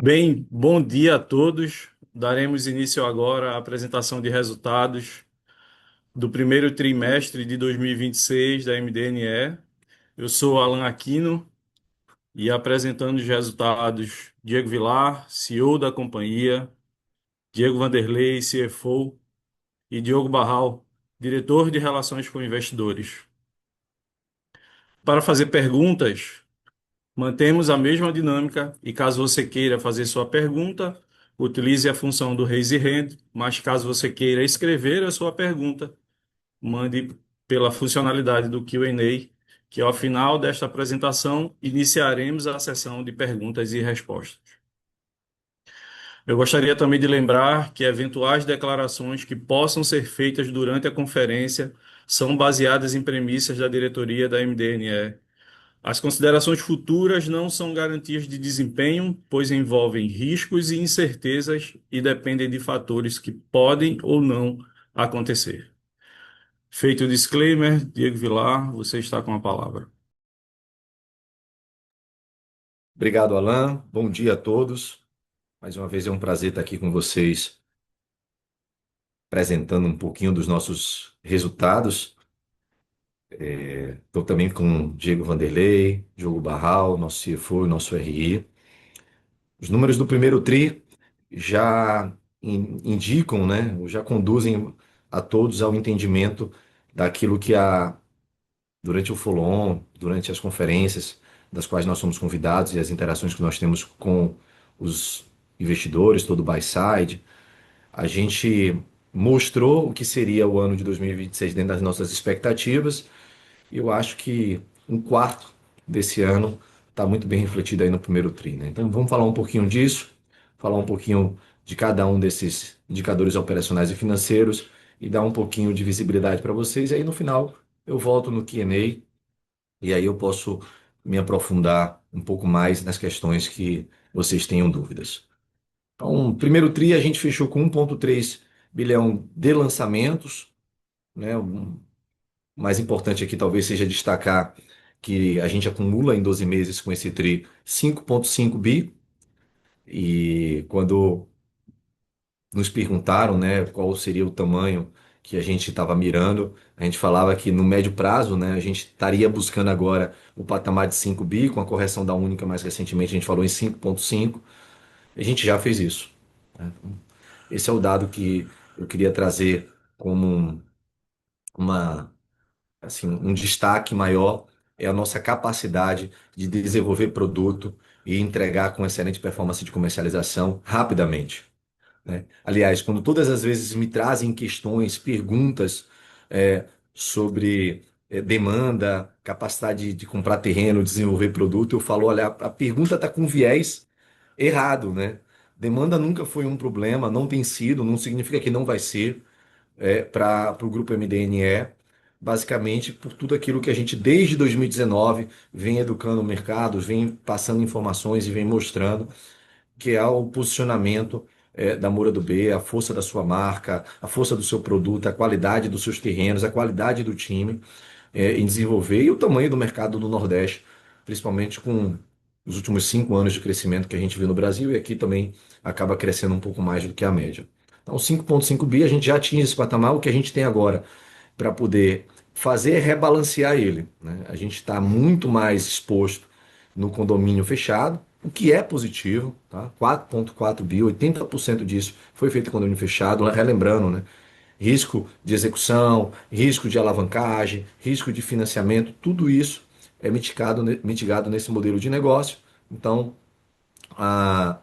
Bem, bom dia a todos. Daremos início agora à apresentação de resultados do primeiro trimestre de 2026 da MDNE. Eu sou Alan Aquino e apresentando os resultados, Diego Vilar, CEO da companhia, Diego Vanderlei, CFO, e Diogo Barral, diretor de Relações com Investidores. Para fazer perguntas, mantemos a mesma dinâmica e caso você queira fazer sua pergunta, utilize a função do Raise Hand, mas caso você queira escrever a sua pergunta, mande pela funcionalidade do Q&A, que ao final desta apresentação iniciaremos a sessão de perguntas e respostas. Eu gostaria também de lembrar que eventuais declarações que possam ser feitas durante a conferência são baseadas em premissas da diretoria da MDNE. As considerações futuras não são garantias de desempenho, pois envolvem riscos e incertezas e dependem de fatores que podem ou não acontecer. Feito o disclaimer, Diego Vilar, você está com a palavra. Obrigado, Alan. Bom dia a todos. Mais uma vez é um prazer estar aqui com vocês, apresentando um pouquinho dos nossos resultados. Estou também com Diego Vanderlei, Diogo Barral, nosso CFO e nosso RI. Os números do primeiro TRI já indicam, né, ou já conduzem a todos ao entendimento daquilo que durante o follow-on, durante as conferências das quais nós somos convidados e as interações que nós temos com os investidores, todo o buy side, a gente mostrou o que seria o ano de 2026 dentro das nossas expectativas, e eu acho que um quarto desse ano está muito bem refletido aí no primeiro tri, né? Então vamos falar um pouquinho disso, falar um pouquinho de cada um desses indicadores operacionais e financeiros e dar um pouquinho de visibilidade para vocês. E aí no final eu volto no Q&A e aí eu posso me aprofundar um pouco mais nas questões que vocês tenham dúvidas. Então, primeiro TRI a gente fechou com 1,3 bilhão de lançamentos, né? O mais importante aqui talvez seja destacar que a gente acumula em 12 meses com esse TRI 5,5 bi, e quando nos perguntaram, né, qual seria o tamanho que a gente estava mirando, a gente falava que no médio prazo, né, a gente estaria buscando agora o patamar de 5 bi, com a correção da única mais recentemente a gente falou em 5,5, a gente já fez isso, né? Esse é o dado que eu queria trazer como uma, assim, um destaque maior, é a nossa capacidade de desenvolver produto e entregar com excelente performance de comercialização rapidamente, né? Aliás, quando todas as vezes me trazem questões, perguntas sobre demanda, capacidade de comprar terreno, desenvolver produto, eu falo, olha, a pergunta está com viés errado, né? Demanda nunca foi um problema, não tem sido, não significa que não vai ser para o grupo MDNE, basicamente por tudo aquilo que a gente desde 2019 vem educando o mercado, vem passando informações e vem mostrando que é o posicionamento da Moura do B, a força da sua marca, a força do seu produto, a qualidade dos seus terrenos, a qualidade do time em desenvolver e o tamanho do mercado do Nordeste, principalmente com os últimos 5 anos de crescimento que a gente viu no Brasil, e aqui também acaba crescendo um pouco mais do que a média. Então, 5,5 bi, a gente já atinge esse patamar. O que a gente tem agora para poder fazer é rebalancear ele, né? A gente está muito mais exposto no condomínio fechado, o que é positivo, tá? 4,4 bi, 80% disso foi feito em condomínio fechado, relembrando, né? Risco de execução, risco de alavancagem, risco de financiamento, tudo isso é mitigado nesse modelo de negócio. Então, a,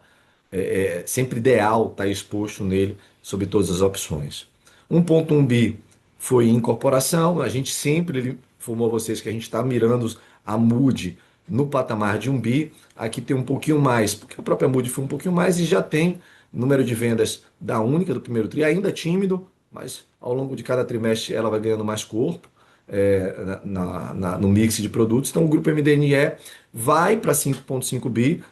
é sempre ideal estar exposto nele sobre todas as opções. 1,1 bi foi incorporação, a gente sempre informou a vocês que a gente está mirando a Mood no patamar de 1 bi, aqui tem um pouquinho mais, porque a própria Mood foi um pouquinho mais e já tem número de vendas da única do primeiro tri, ainda tímido, mas ao longo de cada trimestre ela vai ganhando mais corpo no mix de produtos. Então o grupo MDNE vai para 5,5 bi,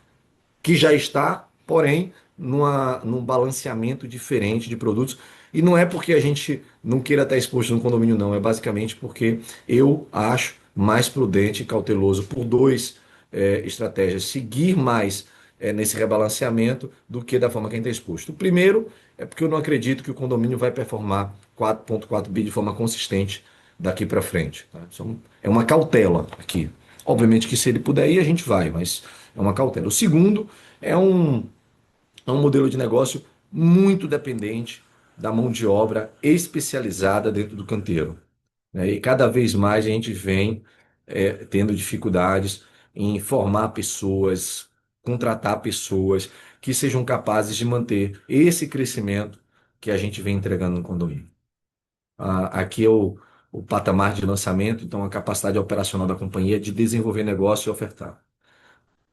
que já está, porém, num balanceamento diferente de produtos. E não é porque a gente não queira estar exposto no condomínio, não. É basicamente porque eu acho mais prudente e cauteloso por dois estratégias. Seguir mais nesse rebalanceamento do que da forma que a gente está exposto. O primeiro é porque eu não acredito que o condomínio vai performar 4,4 bi de forma consistente daqui para frente. Tá? É uma cautela aqui. Obviamente que se ele puder ir, a gente vai, mas é uma cautela. O segundo é um, é um modelo de negócio muito dependente da mão de obra especializada dentro do canteiro, né? E cada vez mais a gente vem tendo dificuldades em formar pessoas, contratar pessoas que sejam capazes de manter esse crescimento que a gente vem entregando no condomínio. Aqui é o patamar de lançamento, então a capacidade operacional da companhia de desenvolver negócio e ofertar.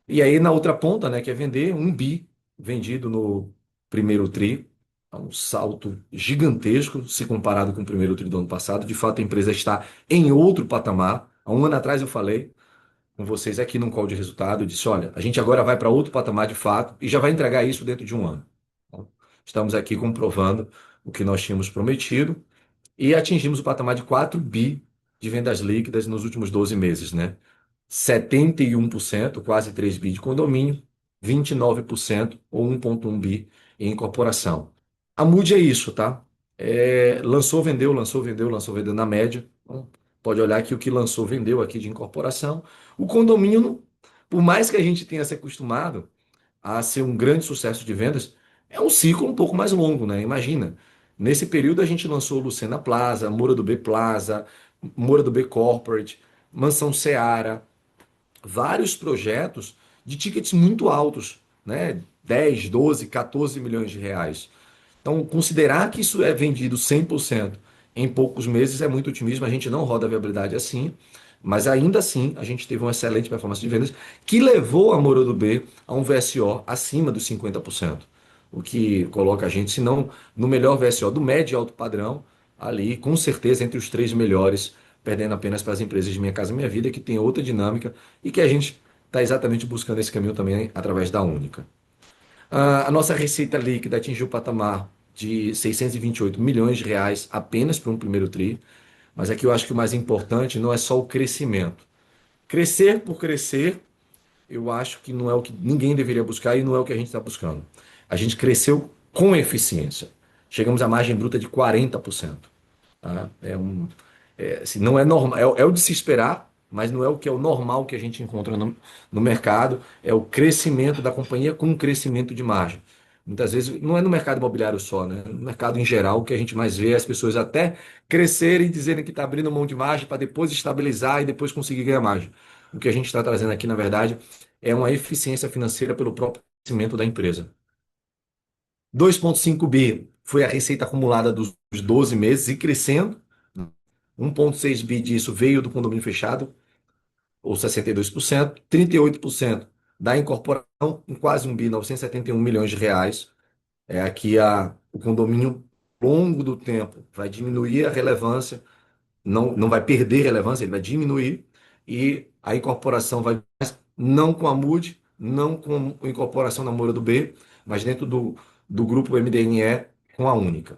E aí na outra ponta, né, que é vender um bi vendido no primeiro tri, é um salto gigantesco se comparado com o primeiro tri do ano passado. De fato, a empresa está em outro patamar. Há um ano atrás eu falei com vocês aqui num call de resultado, eu disse, olha, a gente agora vai para outro patamar de fato e já vai entregar isso dentro de um ano. Então, estamos aqui comprovando o que nós tínhamos prometido e atingimos o patamar de 4 bi de vendas líquidas nos últimos 12 meses, né? 71%, quase 3 bi de condomínio, 29% ou 1,1 bi em incorporação. A Mood é isso, tá? Lançou, vendeu, lançou, vendeu, lançou, vendeu na média. Então, pode olhar que o que lançou, vendeu aqui de incorporação. O condomínio, por mais que a gente tenha se acostumado a ser um grande sucesso de vendas, é um ciclo um pouco mais longo, né? Imagina. Nesse período a gente lançou Lucena Plaza, Moura do B Plaza, Moura do B Corporate, Mansão Seara, vários projetos de tickets muito altos, né? 10, 12, 14 milhões de reais. Então, considerar que isso é vendido 100% em poucos meses é muito otimismo. A gente não roda a viabilidade assim, mas ainda assim a gente teve uma excelente performance de vendas que levou a Moro do B a um VSO acima dos 50%. O que coloca a gente, se não no melhor VSO do médio e alto padrão, ali com certeza entre os três melhores, perdendo apenas para as empresas de Minha Casa Minha Vida, que tem outra dinâmica e que a gente está exatamente buscando esse caminho também através da Única. A nossa receita líquida atingiu o patamar de 628 milhões de reais apenas para um primeiro tri, mas aqui eu acho que o mais importante não é só o crescimento. Crescer por crescer, eu acho que não é o que ninguém deveria buscar e não é o que a gente está buscando. A gente cresceu com eficiência. Chegamos à margem bruta de 40%. Tá? Assim, não é normal, é o de se esperar, mas não é o que é o normal que a gente encontra no mercado, é o crescimento da companhia com um crescimento de margem. Muitas vezes, não é no mercado imobiliário só, né? No mercado em geral, o que a gente mais vê é as pessoas até crescerem e dizerem que está abrindo mão de margem para depois estabilizar e depois conseguir ganhar margem. O que a gente está trazendo aqui, na verdade, é uma eficiência financeira pelo próprio crescimento da empresa. 2,5 bi foi a receita acumulada dos 12 meses e crescendo. 1,6 bi disso veio do condomínio fechado, ou 62%, 38% da incorporação, em quase 1 bi, 971 milhões de reais. Aqui o condomínio, ao longo do tempo, vai diminuir a relevância, não vai perder relevância, ele vai diminuir, e a incorporação vai, não com a MUD, não com a incorporação na Moura do B, mas dentro do grupo MDNE com a Única.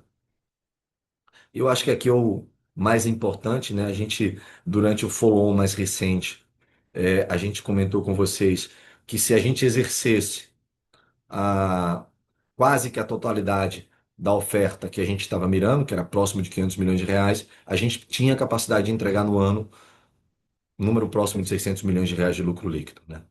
Eu acho que aqui é o mais importante, né? A gente, durante o follow-on mais recente, a gente comentou com vocês que se a gente exercesse a, quase que a totalidade da oferta que a gente estava mirando, que era próximo de 500 milhões de reais, a gente tinha capacidade de entregar no ano um número próximo de 600 milhões de reais de lucro líquido, né?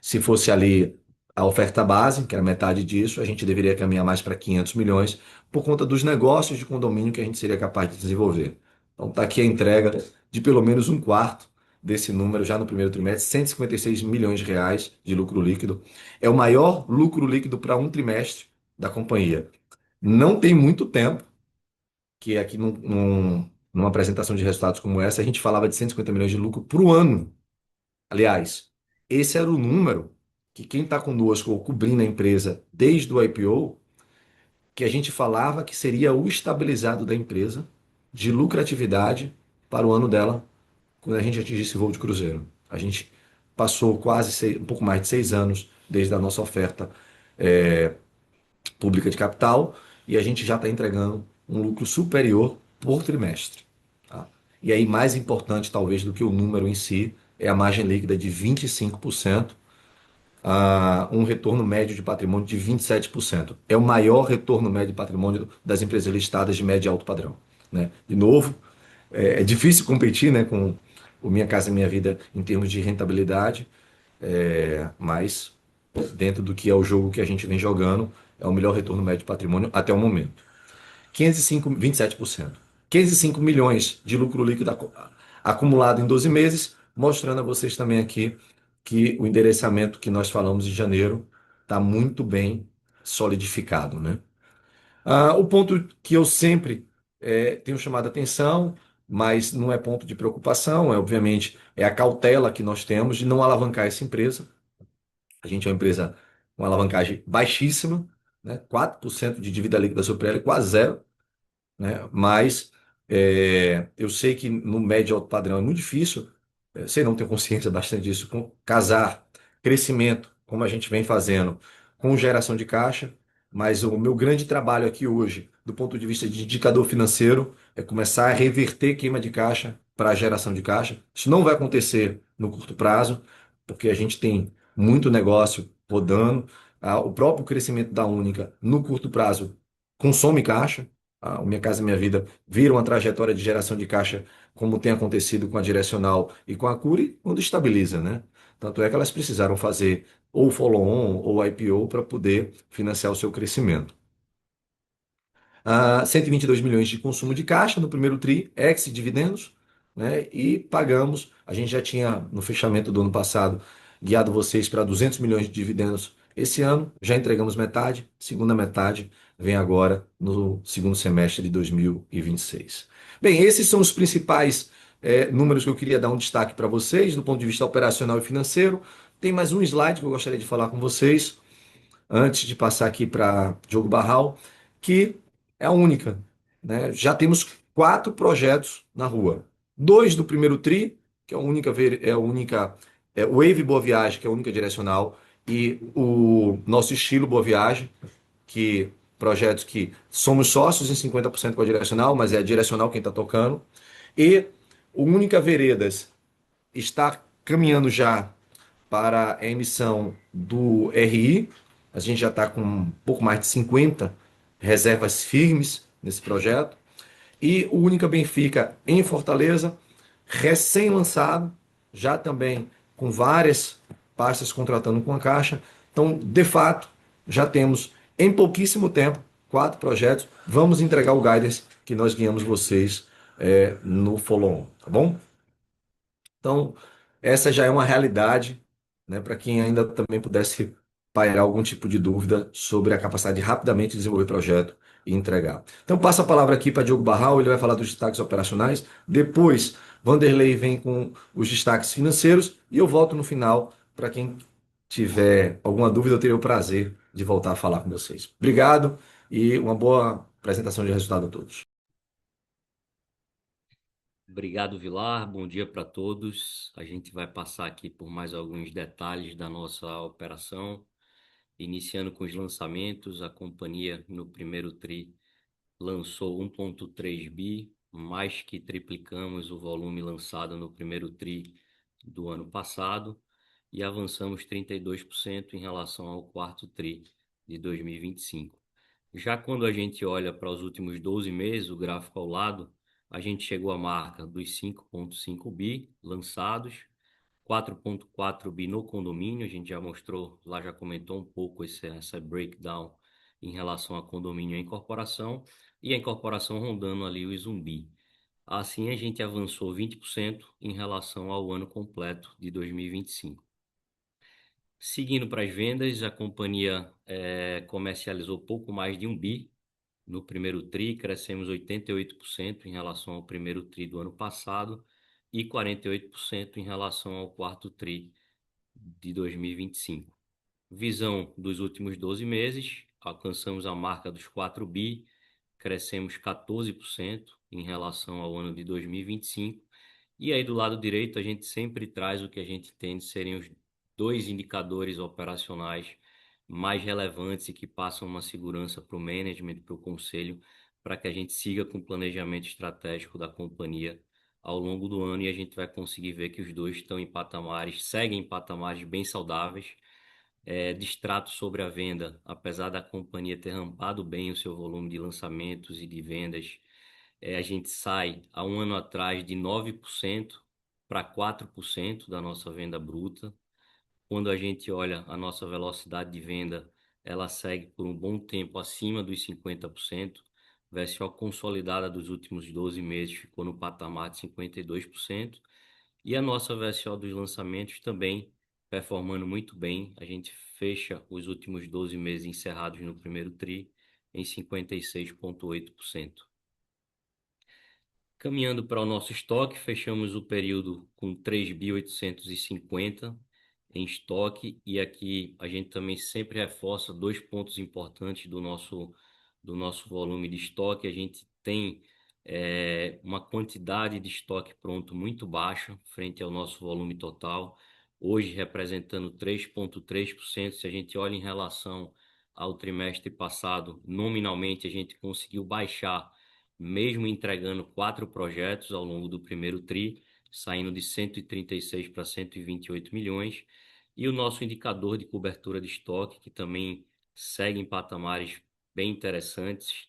Se fosse ali a oferta base, que era metade disso, a gente deveria caminhar mais para 500 milhões por conta dos negócios de condomínio que a gente seria capaz de desenvolver. Então está aqui a entrega de pelo menos um quarto desse número já no primeiro trimestre, 156 milhões de reais de lucro líquido. É o maior lucro líquido para um trimestre da companhia. Não tem muito tempo que aqui numa apresentação de resultados como essa, a gente falava de 150 milhões de lucro por ano. Aliás, esse era o número que quem está conosco ou cobrindo a empresa desde o IPO, que a gente falava que seria o estabilizado da empresa de lucratividade para o ano dela, quando a gente atingisse voo de cruzeiro. A gente passou um pouco mais de 6 anos desde a nossa oferta pública de capital e a gente já está entregando um lucro superior por trimestre. Tá? E aí, mais importante talvez do que o número em si, é a margem líquida de 25%, um retorno médio de patrimônio de 27%. É o maior retorno médio de patrimônio das empresas listadas de médio e alto padrão, né? De novo, é difícil competir, né, com o Minha Casa Minha Vida em termos de rentabilidade, mas dentro do que é o jogo que a gente vem jogando, é o melhor retorno médio de patrimônio até o momento. 505, 27%. 505 milhões de lucro líquido acumulado em 12 meses, mostrando a vocês também aqui que o endereçamento que nós falamos em janeiro está muito bem solidificado, né? O ponto que eu sempre tenho chamado a atenção, mas não é ponto de preocupação, obviamente é a cautela que nós temos de não alavancar essa empresa. A gente é uma empresa com alavancagem baixíssima, né? 4% de dívida líquida sobre ela, quase zero, né? Mas eu sei que no médio e alto padrão é muito difícil, sei não ter consciência bastante disso, casar crescimento, como a gente vem fazendo, com geração de caixa, mas o meu grande trabalho aqui hoje, do ponto de vista de indicador financeiro, é começar a reverter queima de caixa para geração de caixa. Isso não vai acontecer no curto prazo, porque a gente tem muito negócio rodando, o próprio crescimento da Única no curto prazo consome caixa, o Minha Casa Minha Vida vira uma trajetória de geração de caixa, como tem acontecido com a Direcional e com a Cury, quando estabiliza, né? Tanto é que elas precisaram fazer ou follow-on ou IPO para poder financiar o seu crescimento. 122 milhões de consumo de caixa no primeiro TRI, ex-dividendos, né? E pagamos, a gente já tinha no fechamento do ano passado guiado vocês para 200 milhões de dividendos esse ano, já entregamos metade, segunda metade vem agora no segundo semestre de 2026. Bem, esses são os principais números que eu queria dar um destaque para vocês do ponto de vista operacional e financeiro. Tem mais um slide que eu gostaria de falar com vocês antes de passar aqui para Diogo Barral, que é a única, né? Já temos 4 projetos na rua. 2 do primeiro TRI, que é a única Wave Boa Viagem, que é a única direcional, e o nosso estilo Boa Viagem, que projetos que somos sócios em 50% com a direcional, mas é a direcional quem está tocando. E o Única Veredas está caminhando já para a emissão do RI. A gente já está com um pouco mais de 50 reservas firmes nesse projeto. E o Única Benfica em Fortaleza, recém-lançado, já também com várias pastas contratando com a Caixa. Então, de fato, já temos em pouquíssimo tempo 4 projetos. Vamos entregar o guidance que nós guiamos vocês no follow-on, tá bom? Então, essa já é uma realidade, né, para quem ainda também pudesse pairar algum tipo de dúvida sobre a capacidade de rapidamente desenvolver projeto e entregar. Então, passo a palavra aqui para Diogo Barral, ele vai falar dos destaques operacionais. Depois, Vanderlei vem com os destaques financeiros e eu volto no final para quem tiver alguma dúvida, eu terei o prazer de voltar a falar com vocês. Obrigado e uma boa apresentação de resultado a todos. Obrigado, Vilar. Bom dia para todos. A gente vai passar aqui por mais alguns detalhes da nossa operação, iniciando com os lançamentos. A companhia, no primeiro TRI, lançou 1,3 bi, mais que triplicamos o volume lançado no primeiro TRI do ano passado e avançamos 32% em relação ao quarto TRI de 2025. Já quando a gente olha para os últimos 12 meses, o gráfico ao lado, a gente chegou à marca dos 5,5 bi lançados, 4,4 bi no condomínio, a gente já mostrou, lá já comentou um pouco essa breakdown em relação a condomínio e incorporação, e a incorporação rondando ali o zumbi. Assim, a gente avançou 20% em relação ao ano completo de 2025. Seguindo para as vendas, a companhia comercializou pouco mais de 1 bi no primeiro TRI, crescemos 88% em relação ao primeiro TRI do ano passado e 48% em relação ao quarto TRI de 2025. Visão dos últimos 12 meses, alcançamos a marca dos 4 bi, crescemos 14% em relação ao ano de 2025. E aí do lado direito a gente sempre traz o que a gente tem de serem os dois indicadores operacionais mais relevantes e que passam uma segurança para o management, para o conselho, para que a gente siga com o planejamento estratégico da companhia ao longo do ano e a gente vai conseguir ver que os dois estão em patamares, seguem em patamares bem saudáveis, distrato sobre a venda, apesar da companhia ter rampado bem o seu volume de lançamentos e de vendas, a gente sai há um ano atrás de 9% para 4% da nossa venda bruta. Quando a gente olha a nossa velocidade de venda, ela segue por um bom tempo acima dos 50%. VSO consolidada dos últimos 12 meses ficou no patamar de 52%. E a nossa VSO dos lançamentos também performando muito bem. A gente fecha os últimos 12 meses encerrados no primeiro TRI em 56,8%. Caminhando para o nosso estoque, fechamos o período com 3.850 em estoque, e aqui a gente também sempre reforça dois pontos importantes do nosso volume de estoque. A gente tem uma quantidade de estoque pronto muito baixa frente ao nosso volume total, hoje representando 3,3%. Se a gente olha em relação ao trimestre passado, nominalmente a gente conseguiu baixar, mesmo entregando 4 projetos ao longo do primeiro TRI, saindo de 136 para 128 milhões. E o nosso indicador de cobertura de estoque, que também segue em patamares bem interessantes,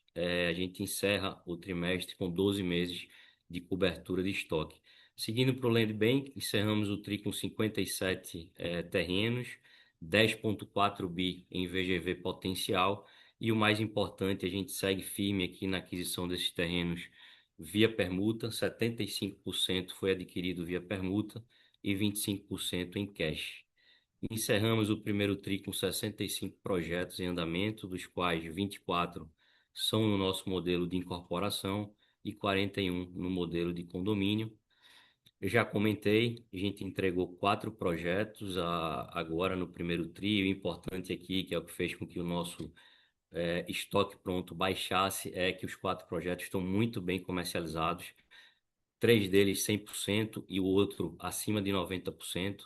a gente encerra o trimestre com 12 meses de cobertura de estoque. Seguindo para o Land Bank, encerramos o TRI com 57 terrenos, 10,4 bi em VGV potencial. E o mais importante, a gente segue firme aqui na aquisição desses terrenos via permuta. 75% foi adquirido via permuta e 25% em cash. Encerramos o primeiro TRI com 65 projetos em andamento, dos quais 24 são no nosso modelo de incorporação e 41 no modelo de condomínio. Eu já comentei, a gente entregou 4 projetos agora no primeiro TRI. O importante aqui, que é o que fez com que o nosso estoque pronto baixasse, é que os 4 projetos estão muito bem comercializados. 3 deles 100% e o outro acima de 90%.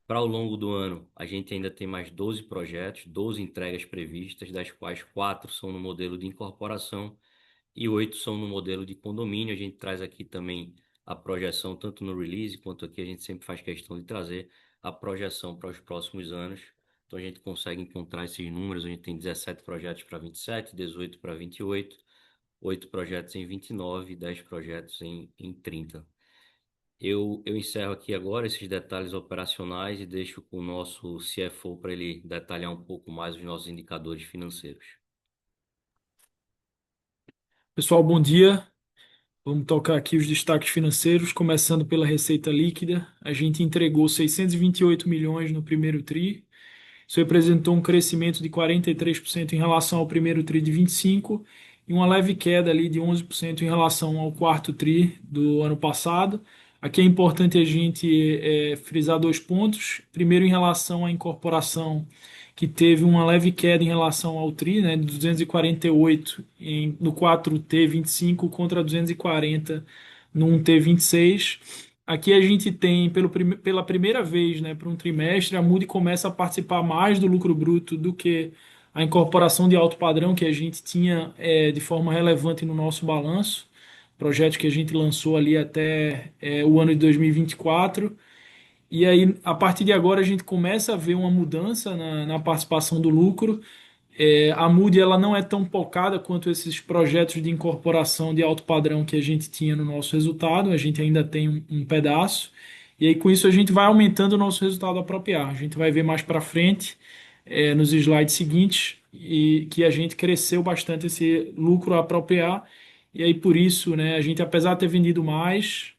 Para ao longo do ano, a gente ainda tem mais 12 projetos, 12 entregas previstas, das quais 4 são no modelo de incorporação e 8 são no modelo de condomínio. A gente traz aqui também a projeção, tanto no release quanto aqui a gente sempre faz questão de trazer a projeção para os próximos anos. Então a gente consegue encontrar esses números. A gente tem 17 projetos para 27, 18 para 28, 8 projetos em 29 e 10 projetos em 30. Eu encerro aqui agora esses detalhes operacionais e deixo com o nosso CFO para ele detalhar um pouco mais os nossos indicadores financeiros. Pessoal, bom dia. Vamos tocar aqui os destaques financeiros, começando pela receita líquida. A gente entregou 628 milhões no primeiro TRI. Isso representou um crescimento de 43% em relação ao primeiro TRI de 25 e uma leve queda ali de 11% em relação ao quarto TRI do ano passado. Aqui é importante a gente frisar dois pontos. Primeiro, em relação à incorporação, que teve uma leve queda em relação ao TRI, né, de 248 no 4T25 contra 240 no 1T26. Aqui a gente tem, pela primeira vez, né, para um trimestre, a Moody começa a participar mais do lucro bruto do que a incorporação de alto padrão que a gente tinha de forma relevante no nosso balanço, projeto que a gente lançou ali até o ano de 2024. E aí, a partir de agora, a gente começa a ver uma mudança na participação do lucro. A Moody ela não é tão focada quanto esses projetos de incorporação de alto padrão que a gente tinha no nosso resultado. A gente ainda tem um pedaço. E aí, com isso, a gente vai aumentando o nosso resultado apropriado. A gente vai ver mais para frente, nos slides seguintes, e que a gente cresceu bastante esse lucro a apropriar. E aí, por isso, né, a gente, apesar de ter vendido mais,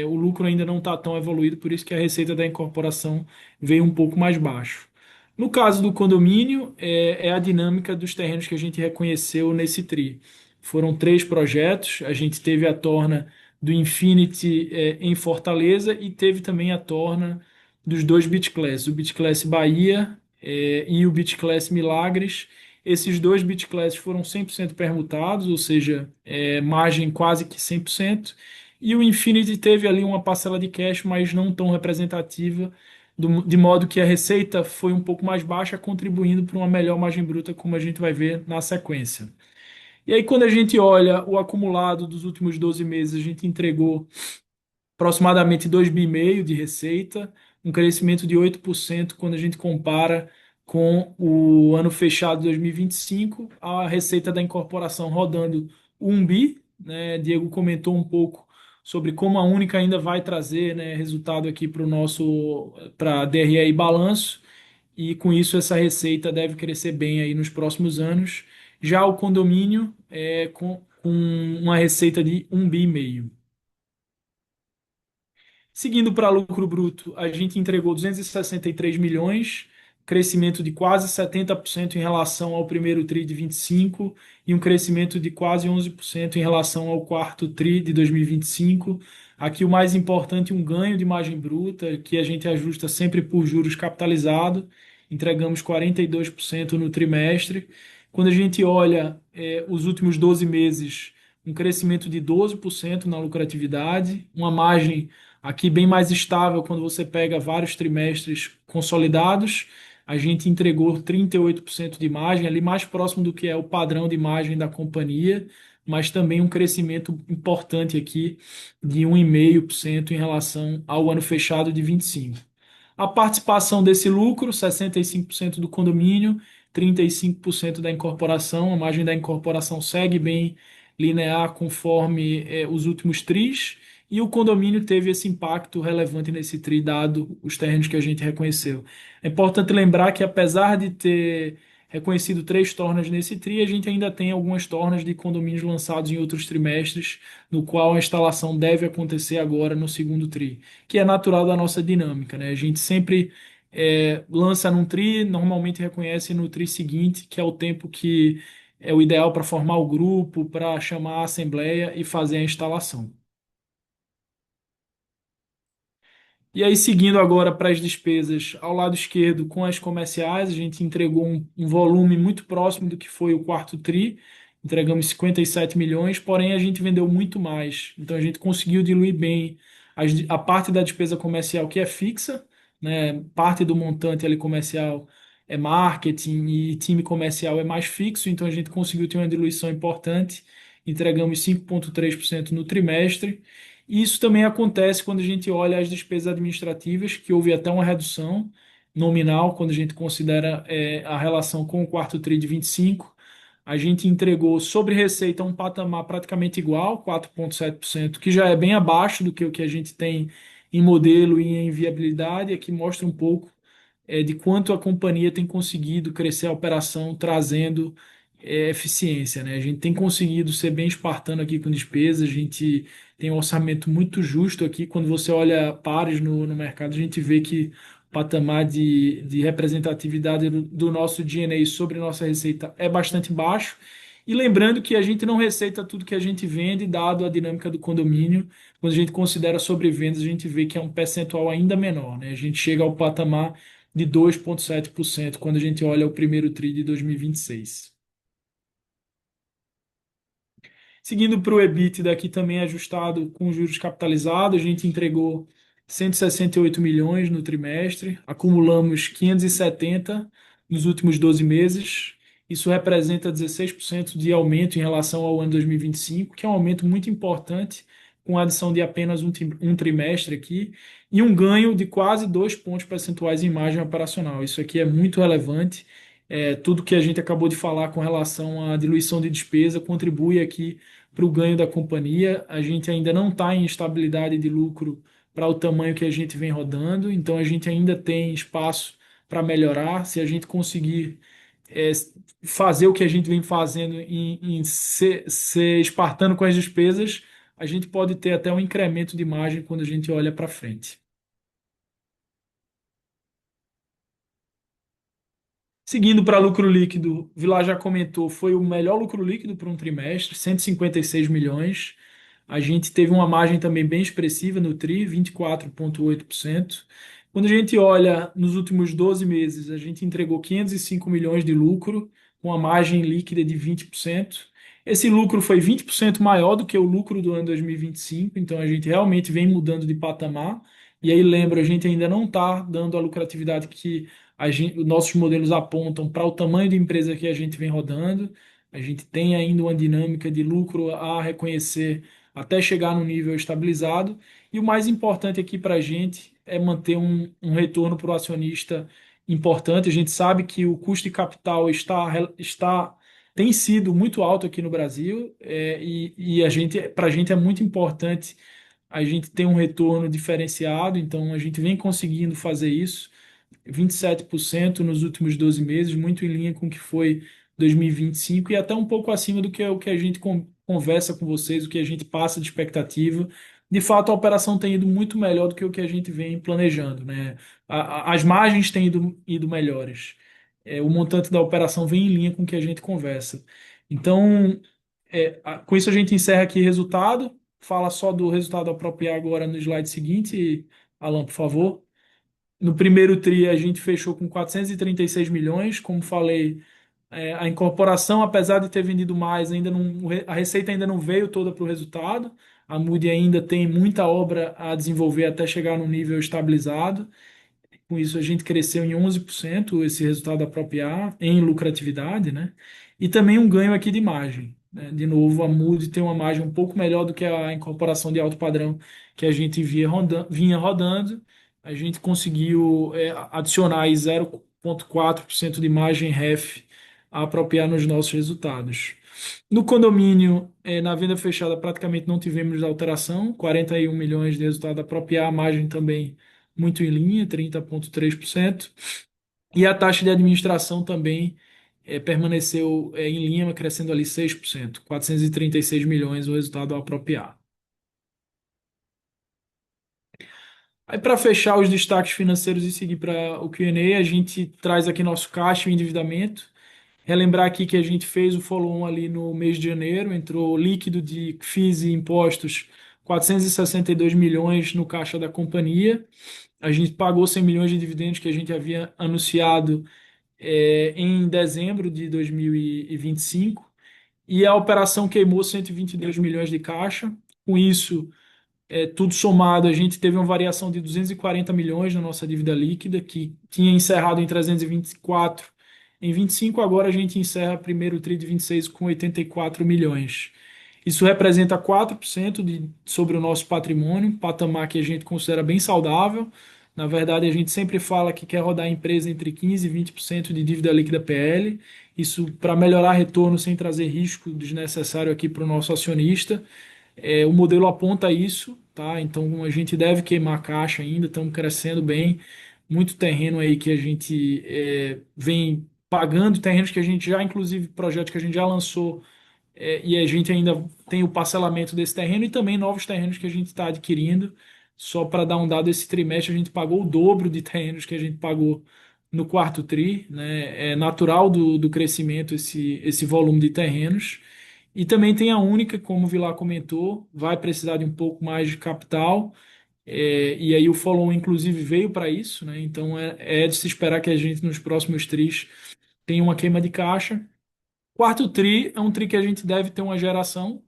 o lucro ainda não está tão evoluído, por isso que a receita da incorporação veio um pouco mais baixo. No caso do condomínio, é a dinâmica dos terrenos que a gente reconheceu nesse TRI. Foram 3 projetos, a gente teve a torna do Infinity em Fortaleza e teve também a torna dos 2 Beach Class, o Beach Class Bahia e o Beach Class Milagres. Esses 2 Beach Class foram 100% permutados, ou seja, margem quase que 100%. E o Infinity teve ali uma parcela de cash, mas não tão representativa, de modo que a receita foi um pouco mais baixa, contribuindo para uma melhor margem bruta, como a gente vai ver na sequência. E aí, quando a gente olha o acumulado dos últimos 12 meses, a gente entregou aproximadamente 2,5 bi de receita, um crescimento de 8% quando a gente compara com o ano fechado de 2025, a receita da incorporação rodando 1 bi, né? Diego comentou um pouco sobre como a Única ainda vai trazer, né, resultado aqui para o nosso para DRE e balanço, e com isso essa receita deve crescer bem aí nos próximos anos. Já o condomínio com uma receita de 1,5 bi. Seguindo para lucro bruto, a gente entregou 263 milhões, crescimento de quase 70% em relação ao primeiro TRI de 25 e um crescimento de quase 11% em relação ao quarto TRI de 2025. Aqui o mais importante, um ganho de margem bruta, que a gente ajusta sempre por juros capitalizado, entregamos 42% no trimestre. Quando a gente olha os últimos 12 meses, um crescimento de 12% na lucratividade, uma margem aqui bem mais estável quando você pega vários trimestres consolidados. A gente entregou 38% de margem, ali mais próximo do que é o padrão de margem da companhia, mas também um crescimento importante aqui de 1,5% em relação ao ano fechado de 25. A participação desse lucro, 65% do condomínio, 35% da incorporação. A margem da incorporação segue bem linear conforme os últimos tris, e o condomínio teve esse impacto relevante nesse tri, dado os terrenos que a gente reconheceu. É importante lembrar que, apesar de ter reconhecido 3 tornas nesse tri, a gente ainda tem algumas tornas de condomínios lançados em outros trimestres, no qual a instalação deve acontecer agora no segundo tri, que é natural da nossa dinâmica, né? A gente sempre lança num tri, normalmente reconhece no tri seguinte, que é o tempo que é o ideal para formar o grupo, para chamar a assembleia e fazer a instalação. E aí, seguindo agora para as despesas, ao lado esquerdo, com as comerciais, a gente entregou um volume muito próximo do que foi o quarto tri, entregamos 57 milhões, porém a gente vendeu muito mais. Então a gente conseguiu diluir bem a parte da despesa comercial que é fixa, né? Parte do montante ali comercial é marketing e time comercial é mais fixo, então a gente conseguiu ter uma diluição importante, entregamos 5,3% no trimestre. Isso também acontece quando a gente olha as despesas administrativas, que houve até uma redução nominal quando a gente considera a relação com o quarto TRI de 25. A gente entregou sobre receita um patamar praticamente igual, 4,7%, que já é bem abaixo do que o que a gente tem em modelo e em viabilidade. Aqui mostra um pouco de quanto a companhia tem conseguido crescer a operação, trazendo eficiência, né? A gente tem conseguido ser bem espartano aqui com despesas, a gente tem um orçamento muito justo aqui. Quando você olha pares no mercado, a gente vê que o patamar de representatividade do nosso G&A sobre nossa receita é bastante baixo. E lembrando que a gente não receita tudo que a gente vende, dado a dinâmica do condomínio. Quando a gente considera sobrevendas, a gente vê que é um percentual ainda menor, né? A gente chega ao patamar de 2,7% quando a gente olha o primeiro TRI de 2026. Seguindo para o EBITDA, aqui também ajustado com juros capitalizados, a gente entregou 168 milhões no trimestre, acumulamos 570 nos últimos 12 meses. Isso representa 16% de aumento em relação ao ano 2025, que é um aumento muito importante, com a adição de apenas um trimestre aqui, e um ganho de quase 2 pontos percentuais em margem operacional. Isso aqui é muito relevante. Tudo que a gente acabou de falar com relação à diluição de despesa contribui aqui para o ganho da companhia. A gente ainda não está em estabilidade de lucro para o tamanho que a gente vem rodando, então a gente ainda tem espaço para melhorar. Se a gente conseguir é, fazer o que a gente vem fazendo em ser espartano com as despesas, a gente pode ter até um incremento de margem quando a gente olha para frente. Seguindo para lucro líquido, o Vilar já comentou, foi o melhor lucro líquido para um trimestre, 156 milhões. A gente teve uma margem também bem expressiva no TRI, 24,8%. Quando a gente olha nos últimos 12 meses, a gente entregou 505 milhões de lucro, com a margem líquida de 20%. Esse lucro foi 20% maior do que o lucro do ano 2025, então a gente realmente vem mudando de patamar. E aí, lembra, a gente ainda não está dando a lucratividade que os nossos modelos apontam para o tamanho de empresa que a gente vem rodando. A gente tem ainda uma dinâmica de lucro a reconhecer até chegar no nível estabilizado. E o mais importante aqui para a gente é manter um retorno para o acionista importante. A gente sabe que o custo de capital tem sido muito alto aqui no Brasil, e para a gente é muito importante a gente ter um retorno diferenciado, então a gente vem conseguindo fazer isso. 27% nos últimos 12 meses, muito em linha com o que foi 2025 e até um pouco acima do que é o que a gente conversa com vocês, o que a gente passa de expectativa. De fato, a operação tem ido muito melhor do que o que a gente vem planejando, né? As margens têm ido melhores. O montante da operação vem em linha com o que a gente conversa. Então, com isso a gente encerra aqui o resultado. Fala só do resultado apropriado agora no slide seguinte, Alan, por favor. No primeiro TRI, a gente fechou com 436 milhões. Como falei, a incorporação, apesar de ter vendido mais, ainda não, a receita ainda não veio toda para o resultado. A Moody ainda tem muita obra a desenvolver até chegar no nível estabilizado. Com isso, a gente cresceu em 11% esse resultado apropriado em lucratividade, né? E também um ganho aqui de margem, né? De novo, a Moody tem uma margem um pouco melhor do que a incorporação de alto padrão que a gente vinha rodando. A gente conseguiu adicionar aí 0,4% de margem REF a apropriar nos nossos resultados. No condomínio, na venda fechada, praticamente não tivemos alteração, 41 milhões de resultado a apropriar, a margem também muito em linha, 30,3%. E a taxa de administração também permaneceu em linha, crescendo ali 6%, 436 milhões o resultado a apropriar. Aí, para fechar os destaques financeiros e seguir para o Q&A, a gente traz aqui nosso caixa e o endividamento. Relembrar aqui que a gente fez o follow-on ali no mês de janeiro, entrou líquido de FIIs e impostos, 462 milhões no caixa da companhia. A gente pagou 100 milhões de dividendos que a gente havia anunciado em dezembro de 2025, e a operação queimou 122 milhões de caixa. Com isso, tudo somado, a gente teve uma variação de 240 milhões na nossa dívida líquida, que tinha encerrado em 324 em 25, agora a gente encerra primeiro TRI de 26 com 84 milhões. Isso representa 4% sobre o nosso patrimônio, patamar que a gente considera bem saudável. Na verdade, a gente sempre fala que quer rodar a empresa entre 15% e 20% de dívida líquida PL. Isso para melhorar retorno sem trazer risco desnecessário aqui para o nosso acionista. O modelo aponta isso, tá? Então a gente deve queimar caixa ainda, estamos crescendo bem. Muito terreno aí que a gente vem pagando, terrenos que a gente já, inclusive, projetos que a gente já lançou, e a gente ainda tem o parcelamento desse terreno e também novos terrenos que a gente está adquirindo. Só para dar um dado, esse trimestre a gente pagou o dobro de terrenos que a gente pagou no quarto TRI, né? É natural do crescimento esse volume de terrenos. E também tem a Única, como o Vilar comentou, vai precisar de um pouco mais de capital. E aí o follow inclusive veio para isso, né? Então é de se esperar que a gente nos próximos tris tenha uma queima de caixa. Quarto tri é um tri que a gente deve ter uma geração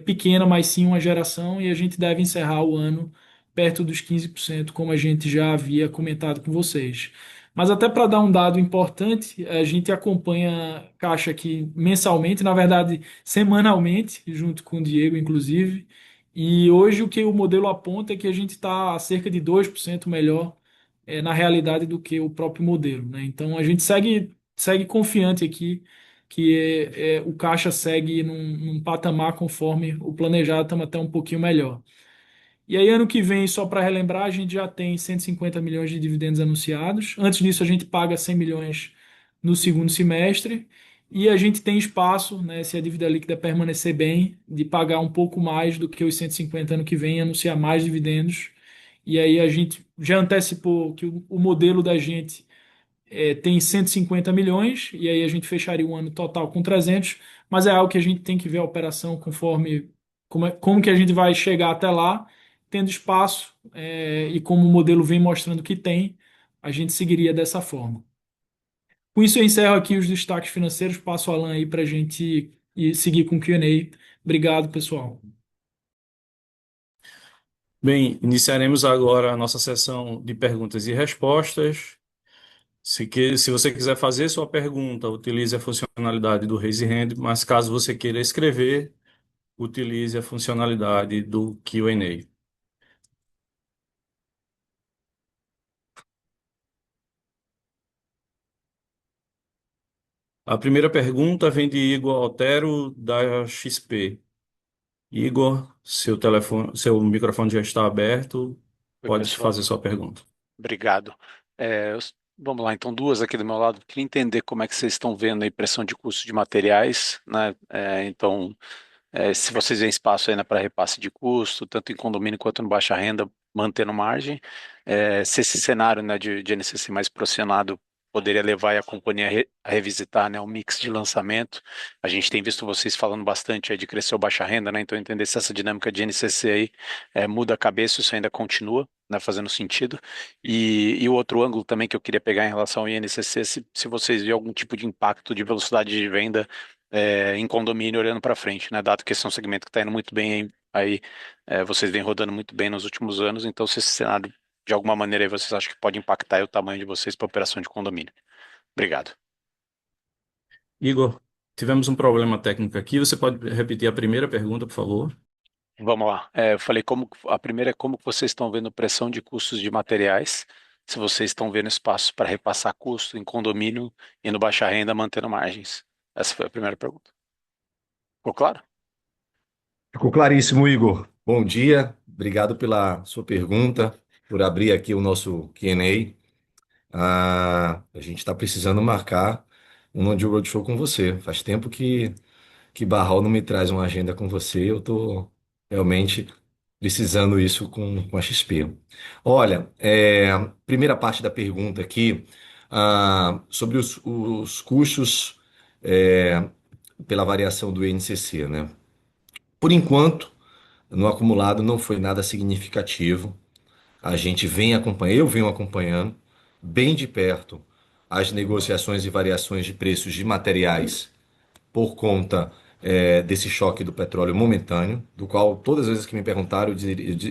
pequena, mas sim uma geração, e a gente deve encerrar o ano perto dos 15%, como a gente já havia comentado com vocês. Mas até para dar um dado importante, a gente acompanha caixa aqui mensalmente, na verdade, semanalmente, junto com o Diego, inclusive. E hoje o que o modelo aponta é que a gente está cerca de 2% melhor na realidade do que o próprio modelo, né? Então a gente segue confiante aqui que o caixa segue num patamar conforme o planejado, estamos até um pouquinho melhor. E aí, ano que vem, só para relembrar, a gente já tem 150 milhões de dividendos anunciados. Antes disso, a gente paga 100 milhões no segundo semestre. E a gente tem espaço, né, se a dívida líquida permanecer bem, de pagar um pouco mais do que os 150 ano que vem e anunciar mais dividendos. E aí a gente já antecipou que o modelo da gente tem 150 milhões, e aí a gente fecharia o ano total com 300, mas é algo que a gente tem que ver a operação conforme como que a gente vai chegar até lá, tendo espaço, e como o modelo vem mostrando que tem, a gente seguiria dessa forma. Com isso eu encerro aqui os destaques financeiros, passo o Alan aí para a gente seguir com o Q&A. Obrigado, pessoal. Bem, iniciaremos agora a nossa sessão de perguntas e respostas. Se você quiser fazer sua pergunta, utilize a funcionalidade do Raise Hand, mas caso você queira escrever, utilize a funcionalidade do Q&A. A primeira pergunta vem de Igor Altero, da XP. Igor, seu microfone já está aberto, Oi, pode pessoal. fazer sua pergunta. Obrigado. Vamos lá, então, duas aqui do meu lado. Queria entender como é que vocês estão vendo a impressão de custo de materiais, né? Se vocês veem espaço ainda para repasse de custo, tanto em condomínio quanto no baixa renda, mantendo margem. Se esse cenário, né, de NCC mais pressionado poderia levar a companhia a revisitar, né, o mix de lançamento. A gente tem visto vocês falando bastante aí de crescer o baixa renda, né? Então, entender se essa dinâmica de NCC aí muda a cabeça, isso ainda continua, né, fazendo sentido. E o outro ângulo também que eu queria pegar em relação ao INCC, se vocês viram algum tipo de impacto de velocidade de venda em condomínio olhando para frente, né? Dado que esse é um segmento que está indo muito bem aí, vocês vêm rodando muito bem nos últimos anos, então se esse cenário de alguma maneira aí vocês acham que pode impactar aí o tamanho de vocês para operação de condomínio. Obrigado. Igor, tivemos um problema técnico aqui. Você pode repetir a primeira pergunta, por favor? Vamos lá. Eu falei a primeira é como que vocês estão vendo pressão de custos de materiais, se vocês estão vendo espaço para repassar custo em condomínio e no baixa renda mantendo margens. Essa foi a primeira pergunta. Ficou claro? Ficou claríssimo, Igor. Bom dia, obrigado pela sua pergunta, por abrir aqui o nosso Q&A. A gente está precisando marcar um No Deal Roadshow com você. Faz tempo que Barral não me traz uma agenda com você. Eu estou realmente precisando isso com a XP. Olha, primeira parte da pergunta aqui, sobre os custos pela variação do INCC, né? Por enquanto, no acumulado não foi nada significativo. A gente vem acompanhando, eu venho acompanhando bem de perto as negociações e variações de preços de materiais por conta desse choque do petróleo momentâneo, do qual todas as vezes que me perguntaram,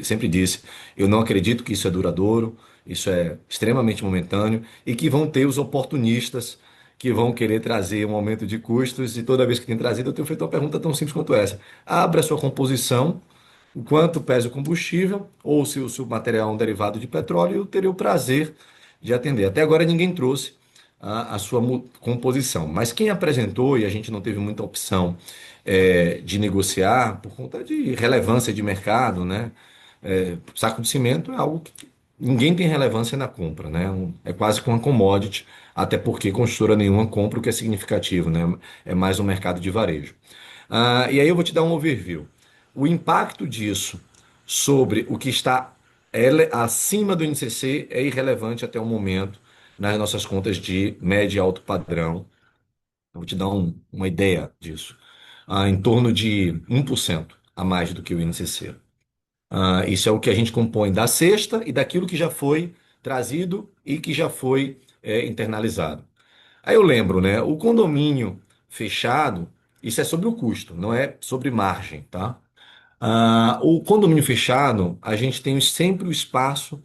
sempre disse, eu não acredito que isso é duradouro, isso é extremamente momentâneo e que vão ter os oportunistas que vão querer trazer um aumento de custos e toda vez que tem trazido eu tenho feito uma pergunta tão simples quanto essa. Abra a sua composição, o quanto pesa o combustível, ou se o material é um derivado de petróleo, eu teria o prazer de atender. Até agora ninguém trouxe a sua composição, mas quem apresentou, e a gente não teve muita opção de negociar, por conta de relevância de mercado, né? Saco de cimento é algo que ninguém tem relevância na compra, né? É quase que uma commodity, até porque construtora nenhuma compra o que é significativo, né? É mais um mercado de varejo. E aí eu vou te dar um overview. O impacto disso sobre o que está acima do INCC é irrelevante até o momento nas nossas contas de médio e alto padrão. Eu vou te dar uma ideia disso. Em torno de 1% a mais do que o INCC. Isso é o que a gente compõe da cesta e daquilo que já foi trazido e que já foi internalizado. Aí eu lembro, né? O condomínio fechado, isso é sobre o custo, não é sobre margem, tá? O condomínio fechado, a gente tem sempre o espaço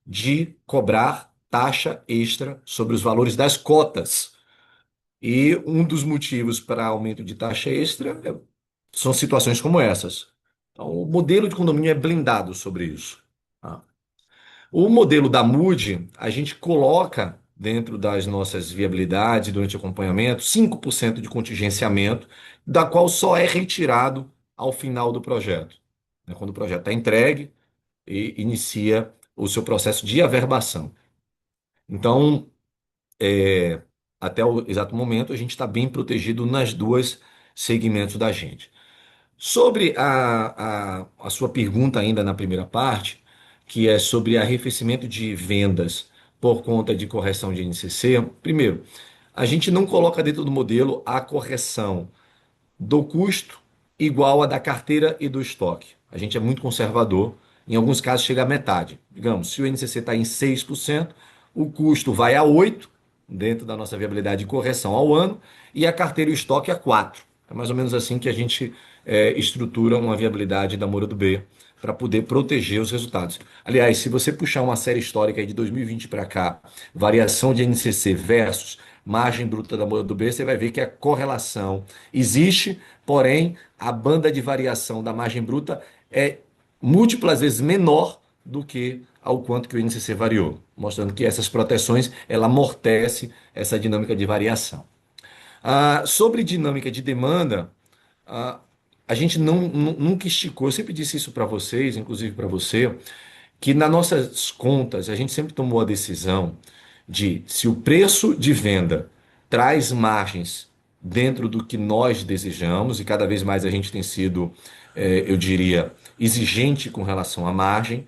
de cobrar taxa extra sobre os valores das cotas. E um dos motivos para aumento de taxa extra são situações como essas. Então, o modelo de condomínio é blindado sobre isso. Tá? O modelo da MUD, a gente coloca dentro das nossas viabilidades durante o acompanhamento 5% de contingenciamento, da qual só é retirado ao final do projeto. Né? Quando o projeto está entregue e inicia o seu processo de averbação. Então, até o exato momento, a gente está bem protegido nas duas segmentos da gente. Sobre a sua pergunta ainda na primeira parte, que é sobre arrefecimento de vendas por conta de correção de NCC, primeiro, a gente não coloca dentro do modelo a correção do custo igual a da carteira e do estoque. A gente é muito conservador, em alguns casos chega à metade. Digamos, se o INCC está em 6%, o custo vai a 8%, dentro da nossa viabilidade de correção ao ano, e a carteira e o estoque a 4%. É mais ou menos assim que a gente estrutura uma viabilidade da Moura do B para poder proteger os resultados. Aliás, se você puxar uma série histórica aí de 2020 para cá, variação de NCC versus margem bruta da Moura do B, você vai ver que a correlação existe, porém a banda de variação da margem bruta é múltiplas vezes menor do que ao quanto que o INCC variou, mostrando que essas proteções ela amortece essa dinâmica de variação. Sobre dinâmica de demanda, ah, a gente nunca esticou. Eu sempre disse isso para vocês, inclusive para você, que nas nossas contas a gente sempre tomou a decisão de se o preço de venda traz margens dentro do que nós desejamos, e cada vez mais a gente tem sido, eu diria, exigente com relação à margem.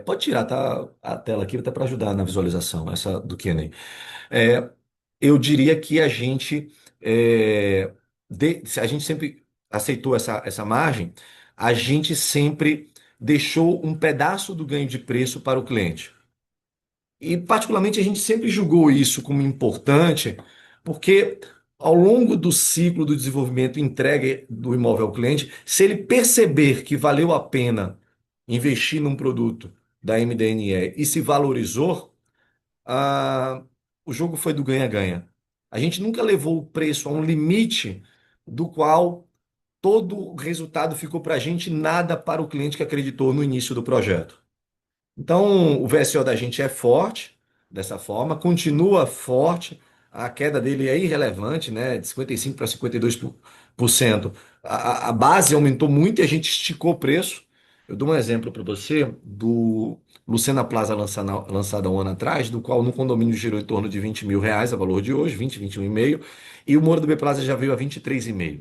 Pode tirar, tá, a tela aqui até para ajudar na visualização, essa do Kenny. É, eu diria que a gente, se a gente sempre aceitou essa margem, a gente sempre deixou um pedaço do ganho de preço para o cliente. E, particularmente, a gente sempre julgou isso como importante, porque ao longo do ciclo do desenvolvimento e entrega do imóvel ao cliente, se ele perceber que valeu a pena investir num produto da MDNE e se valorizou, ah, o jogo foi do ganha-ganha. A gente nunca levou o preço a um limite do qual todo o resultado ficou para a gente, nada para o cliente que acreditou no início do projeto. Então, o VSO da gente é forte dessa forma, continua forte. A queda dele é irrelevante, né? De 55% para 52%. A base aumentou muito e a gente esticou o preço. Eu dou um exemplo para você do Lucena Plaza lançada um ano atrás, do qual no condomínio girou em torno de R$ 20.000 a valor de hoje, 20, 21,5, e o Moro do B Plaza já veio a 23,5.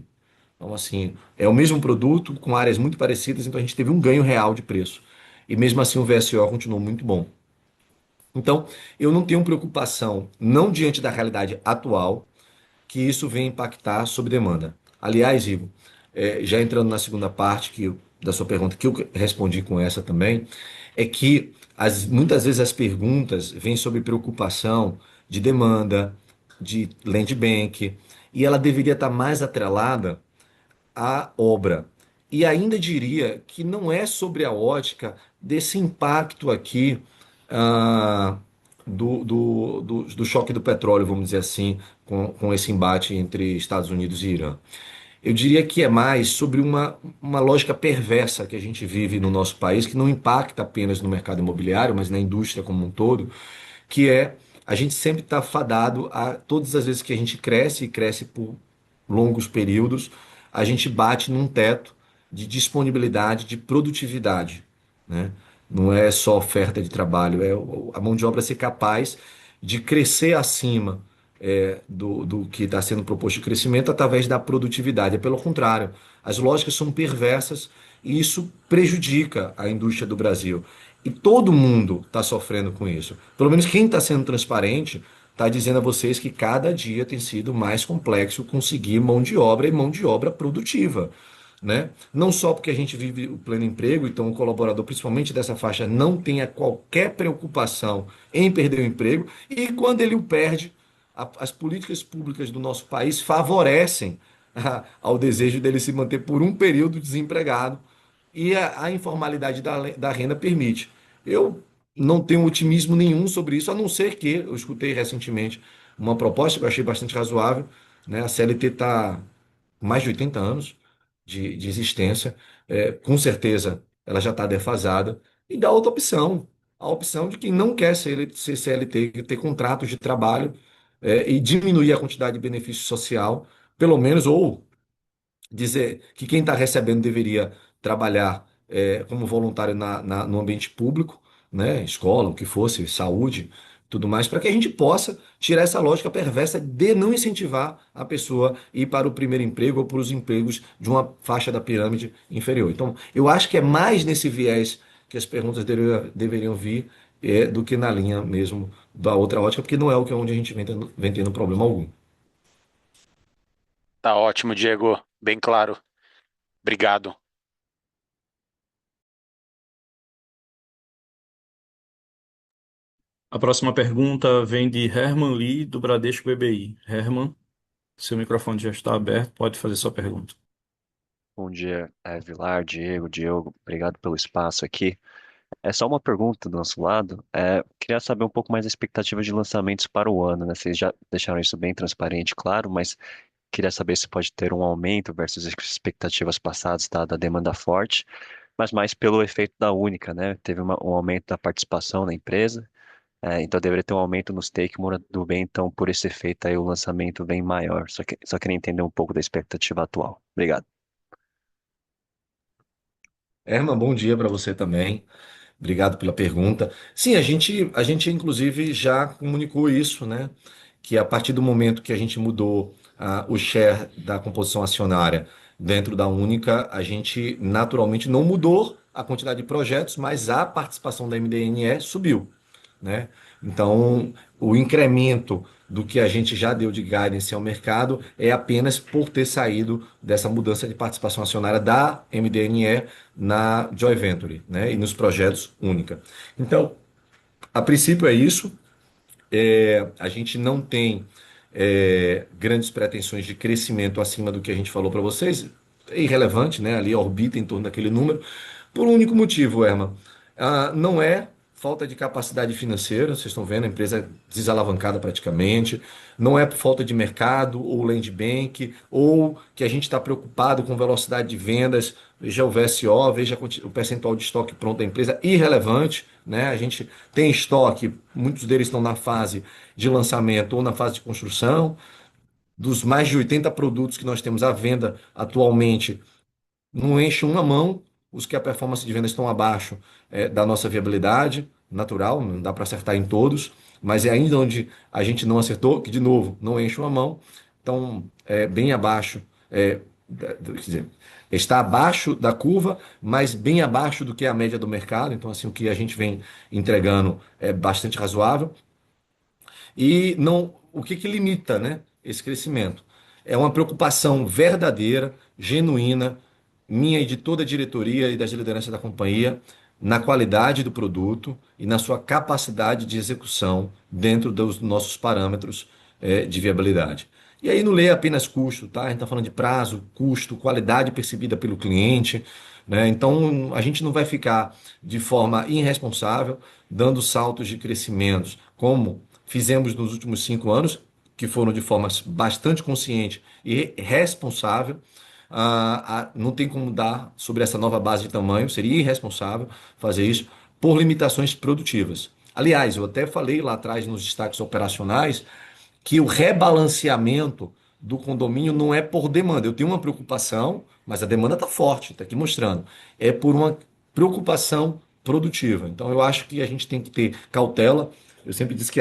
Então, assim, é o mesmo produto com áreas muito parecidas, então a gente teve um ganho real de preço. E mesmo assim o VSO continuou muito bom. Então, eu não tenho preocupação, não diante da realidade atual, que isso venha impactar sobre demanda. Aliás, Igor, já entrando na segunda parte da sua pergunta, que eu respondi com essa também, é que muitas vezes as perguntas vêm sobre preocupação de demanda, de land bank, e ela deveria estar mais atrelada a obra. E ainda diria que não é sobre a ótica desse impacto aqui ah, do choque do petróleo, vamos dizer assim, com esse embate entre Estados Unidos e Irã. Eu diria que é mais sobre uma lógica perversa que a gente vive no nosso país, que não impacta apenas no mercado imobiliário, mas na indústria como um todo, que é a gente sempre está fadado a todas as vezes que a gente cresce e cresce por longos períodos, a gente bate num teto de disponibilidade, de produtividade, né? Não é só oferta de trabalho, é a mão de obra ser capaz de crescer acima do que está sendo proposto de crescimento através da produtividade. É pelo contrário, as lógicas são perversas e isso prejudica a indústria do Brasil. E todo mundo está sofrendo com isso. Pelo menos quem está sendo transparente está dizendo a vocês que cada dia tem sido mais complexo conseguir mão de obra e mão de obra produtiva, né? Não só porque a gente vive o pleno emprego, então o colaborador, principalmente dessa faixa, não tenha qualquer preocupação em perder o emprego, e quando ele o perde, as políticas públicas do nosso país favorecem ao desejo dele se manter por um período desempregado, e a informalidade da renda permite. Eu não tenho otimismo nenhum sobre isso, a não ser que eu escutei recentemente uma proposta que eu achei bastante razoável, né? A CLT está com mais de 80 anos de existência, com certeza ela já está defasada, e dá outra opção, a opção de quem não quer ser CLT, ter contratos de trabalho, e diminuir a quantidade de benefício social, pelo menos, ou dizer que quem está recebendo deveria trabalhar como voluntário no ambiente público, né, escola, o que fosse, saúde, tudo mais, para que a gente possa tirar essa lógica perversa de não incentivar a pessoa a ir para o primeiro emprego ou para os empregos de uma faixa da pirâmide inferior. Então, eu acho que é mais nesse viés que as perguntas deveriam vir do que na linha mesmo da outra ótica, porque não é o que é onde a gente vem tendo problema algum. Tá ótimo, Diego. Bem claro. Obrigado. A próxima pergunta vem de Herman Lee, do Bradesco BBI. Herman, seu microfone já está aberto, pode fazer sua pergunta. Bom dia, Vilar, Diego, Diogo, obrigado pelo espaço aqui. É só uma pergunta do nosso lado. Queria saber um pouco mais da expectativa de lançamentos para o ano, né? Vocês já deixaram isso bem transparente, claro, mas queria saber se pode ter um aumento versus as expectativas passadas, dada a demanda forte, mas mais pelo efeito da Única, né? Teve um aumento da participação na empresa. Então deveria ter um aumento no stake do bem, então por esse efeito aí o lançamento vem maior. Só queria entender um pouco da expectativa atual. Obrigado. Herman, bom dia para você também. Obrigado pela pergunta. Sim, a gente inclusive já comunicou isso, né? Que a partir do momento que a gente mudou o share da composição acionária dentro da Única, a gente naturalmente não mudou a quantidade de projetos, mas a participação da MDNE subiu, né? Então, o incremento do que a gente já deu de guidance ao mercado é apenas por ter saído dessa mudança de participação acionária da MDNE na Joy Venture, né? E nos projetos Única. Então, a princípio é isso. A gente não tem grandes pretensões de crescimento acima do que a gente falou para vocês. É irrelevante, né? Ali orbita em torno daquele número. Por um único motivo, Herman. Não é falta de capacidade financeira, vocês estão vendo, a empresa desalavancada praticamente. Não é por falta de mercado ou land bank, ou que a gente está preocupado com velocidade de vendas. Veja o VSO, veja o percentual de estoque pronto da empresa, irrelevante, né? A gente tem estoque, muitos deles estão na fase de lançamento ou na fase de construção. Dos mais de 80 produtos que nós temos à venda atualmente, não enche uma mão os que a performance de venda estão abaixo da nossa viabilidade natural, não dá para acertar em todos, mas é ainda onde a gente não acertou, que de novo não enche uma mão, então é bem abaixo, quer dizer, está abaixo da curva, mas bem abaixo do que é a média do mercado, então assim o que a gente vem entregando é bastante razoável. E não, o que que limita, né, esse crescimento? É uma preocupação verdadeira, genuína, minha e de toda a diretoria e das lideranças da companhia, na qualidade do produto e na sua capacidade de execução dentro dos nossos parâmetros de viabilidade. E aí não lê apenas custo, tá? A gente está falando de prazo, custo, qualidade percebida pelo cliente, né? Então a gente não vai ficar de forma irresponsável dando saltos de crescimentos, como fizemos nos últimos 5 anos, que foram de forma bastante consciente e responsável. Não tem como dar sobre essa nova base de tamanho, seria irresponsável fazer isso por limitações produtivas. Aliás, eu até falei lá atrás nos destaques operacionais que o rebalanceamento do condomínio não é por demanda. Eu tenho uma preocupação, mas a demanda está forte, está aqui mostrando. É por uma preocupação produtiva. Então eu acho que a gente tem que ter cautela. Eu sempre disse que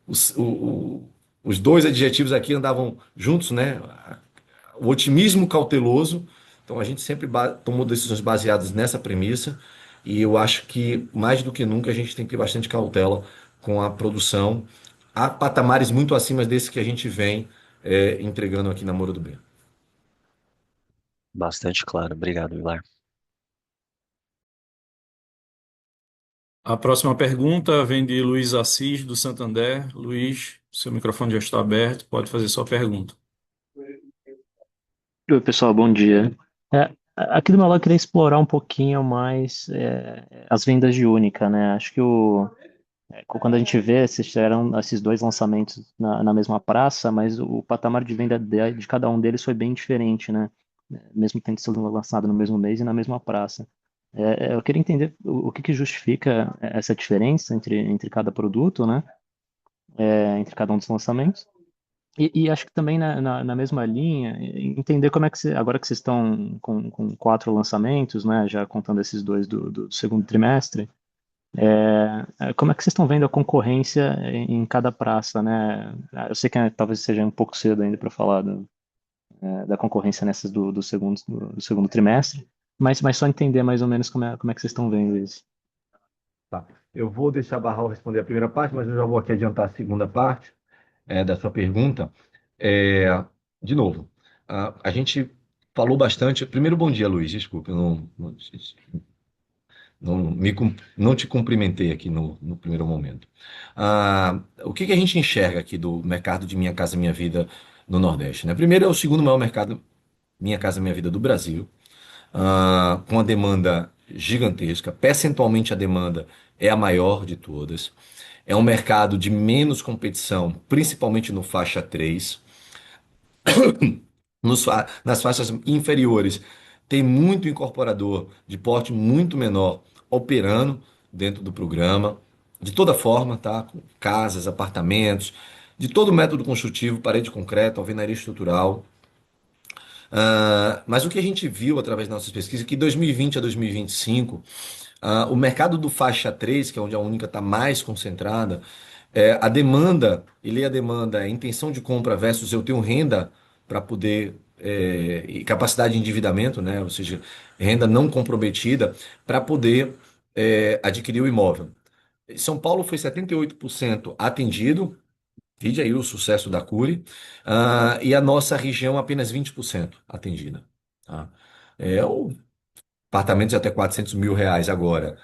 os, os dois adjetivos aqui andavam juntos, né? O otimismo cauteloso. Então a gente sempre tomou decisões baseadas nessa premissa. E eu acho que mais do que nunca a gente tem que ter bastante cautela com a produção a patamares muito acima desse que a gente vem entregando aqui na Moura do B. Bastante claro. Obrigado, Vilar. A próxima pergunta vem de Luiz Assis, do Santander. Luiz, seu microfone já está aberto, pode fazer sua pergunta. Oi, pessoal, bom dia. Aqui do meu lado, eu queria explorar um pouquinho mais as vendas de Única, né? Acho que quando a gente vê, tiveram esses dois lançamentos na mesma praça, mas o patamar de venda de cada um deles foi bem diferente, né? Mesmo tendo sido lançado no mesmo mês e na mesma praça. Eu queria entender o que justifica essa diferença entre cada produto, né? Entre cada um dos lançamentos. E acho que também na mesma linha, entender como é que agora que vocês estão com 4 lançamentos, né, já contando esses dois do segundo trimestre, como é que vocês estão vendo a concorrência em cada praça, né? Eu sei que talvez seja um pouco cedo ainda para falar da concorrência nessas do segundo trimestre, mas só entender mais ou menos como é que vocês estão vendo isso. Tá. Eu vou deixar Barral responder a primeira parte, mas eu já vou aqui adiantar a segunda parte da sua pergunta. É, de novo, a gente falou bastante. Primeiro, bom dia, Luiz. Desculpa, eu não te cumprimentei aqui no primeiro momento. O que que a gente enxerga aqui do mercado de Minha Casa Minha Vida no Nordeste, né? Primeiro, é o segundo maior mercado Minha Casa Minha Vida do Brasil, com uma demanda gigantesca. Percentualmente, a demanda é a maior de todas. É um mercado de menos competição, principalmente no faixa 3. Nas faixas inferiores, tem muito incorporador de porte muito menor operando dentro do programa. de toda forma, tá? Casas, apartamentos, de todo método construtivo, parede de concreto, alvenaria estrutural. Mas o que a gente viu através das nossas pesquisas é que de 2020 a 2025, o mercado do faixa 3, que é onde a Única está mais concentrada, a demanda, ele é a demanda, a intenção de compra versus eu tenho renda para poder, e capacidade de endividamento, né? Ou seja, renda não comprometida, para poder adquirir o imóvel. São Paulo foi 78% atendido, vide aí o sucesso da Cury, e a nossa região apenas 20% atendida. Tá? O apartamentos de até R$ 400 mil agora,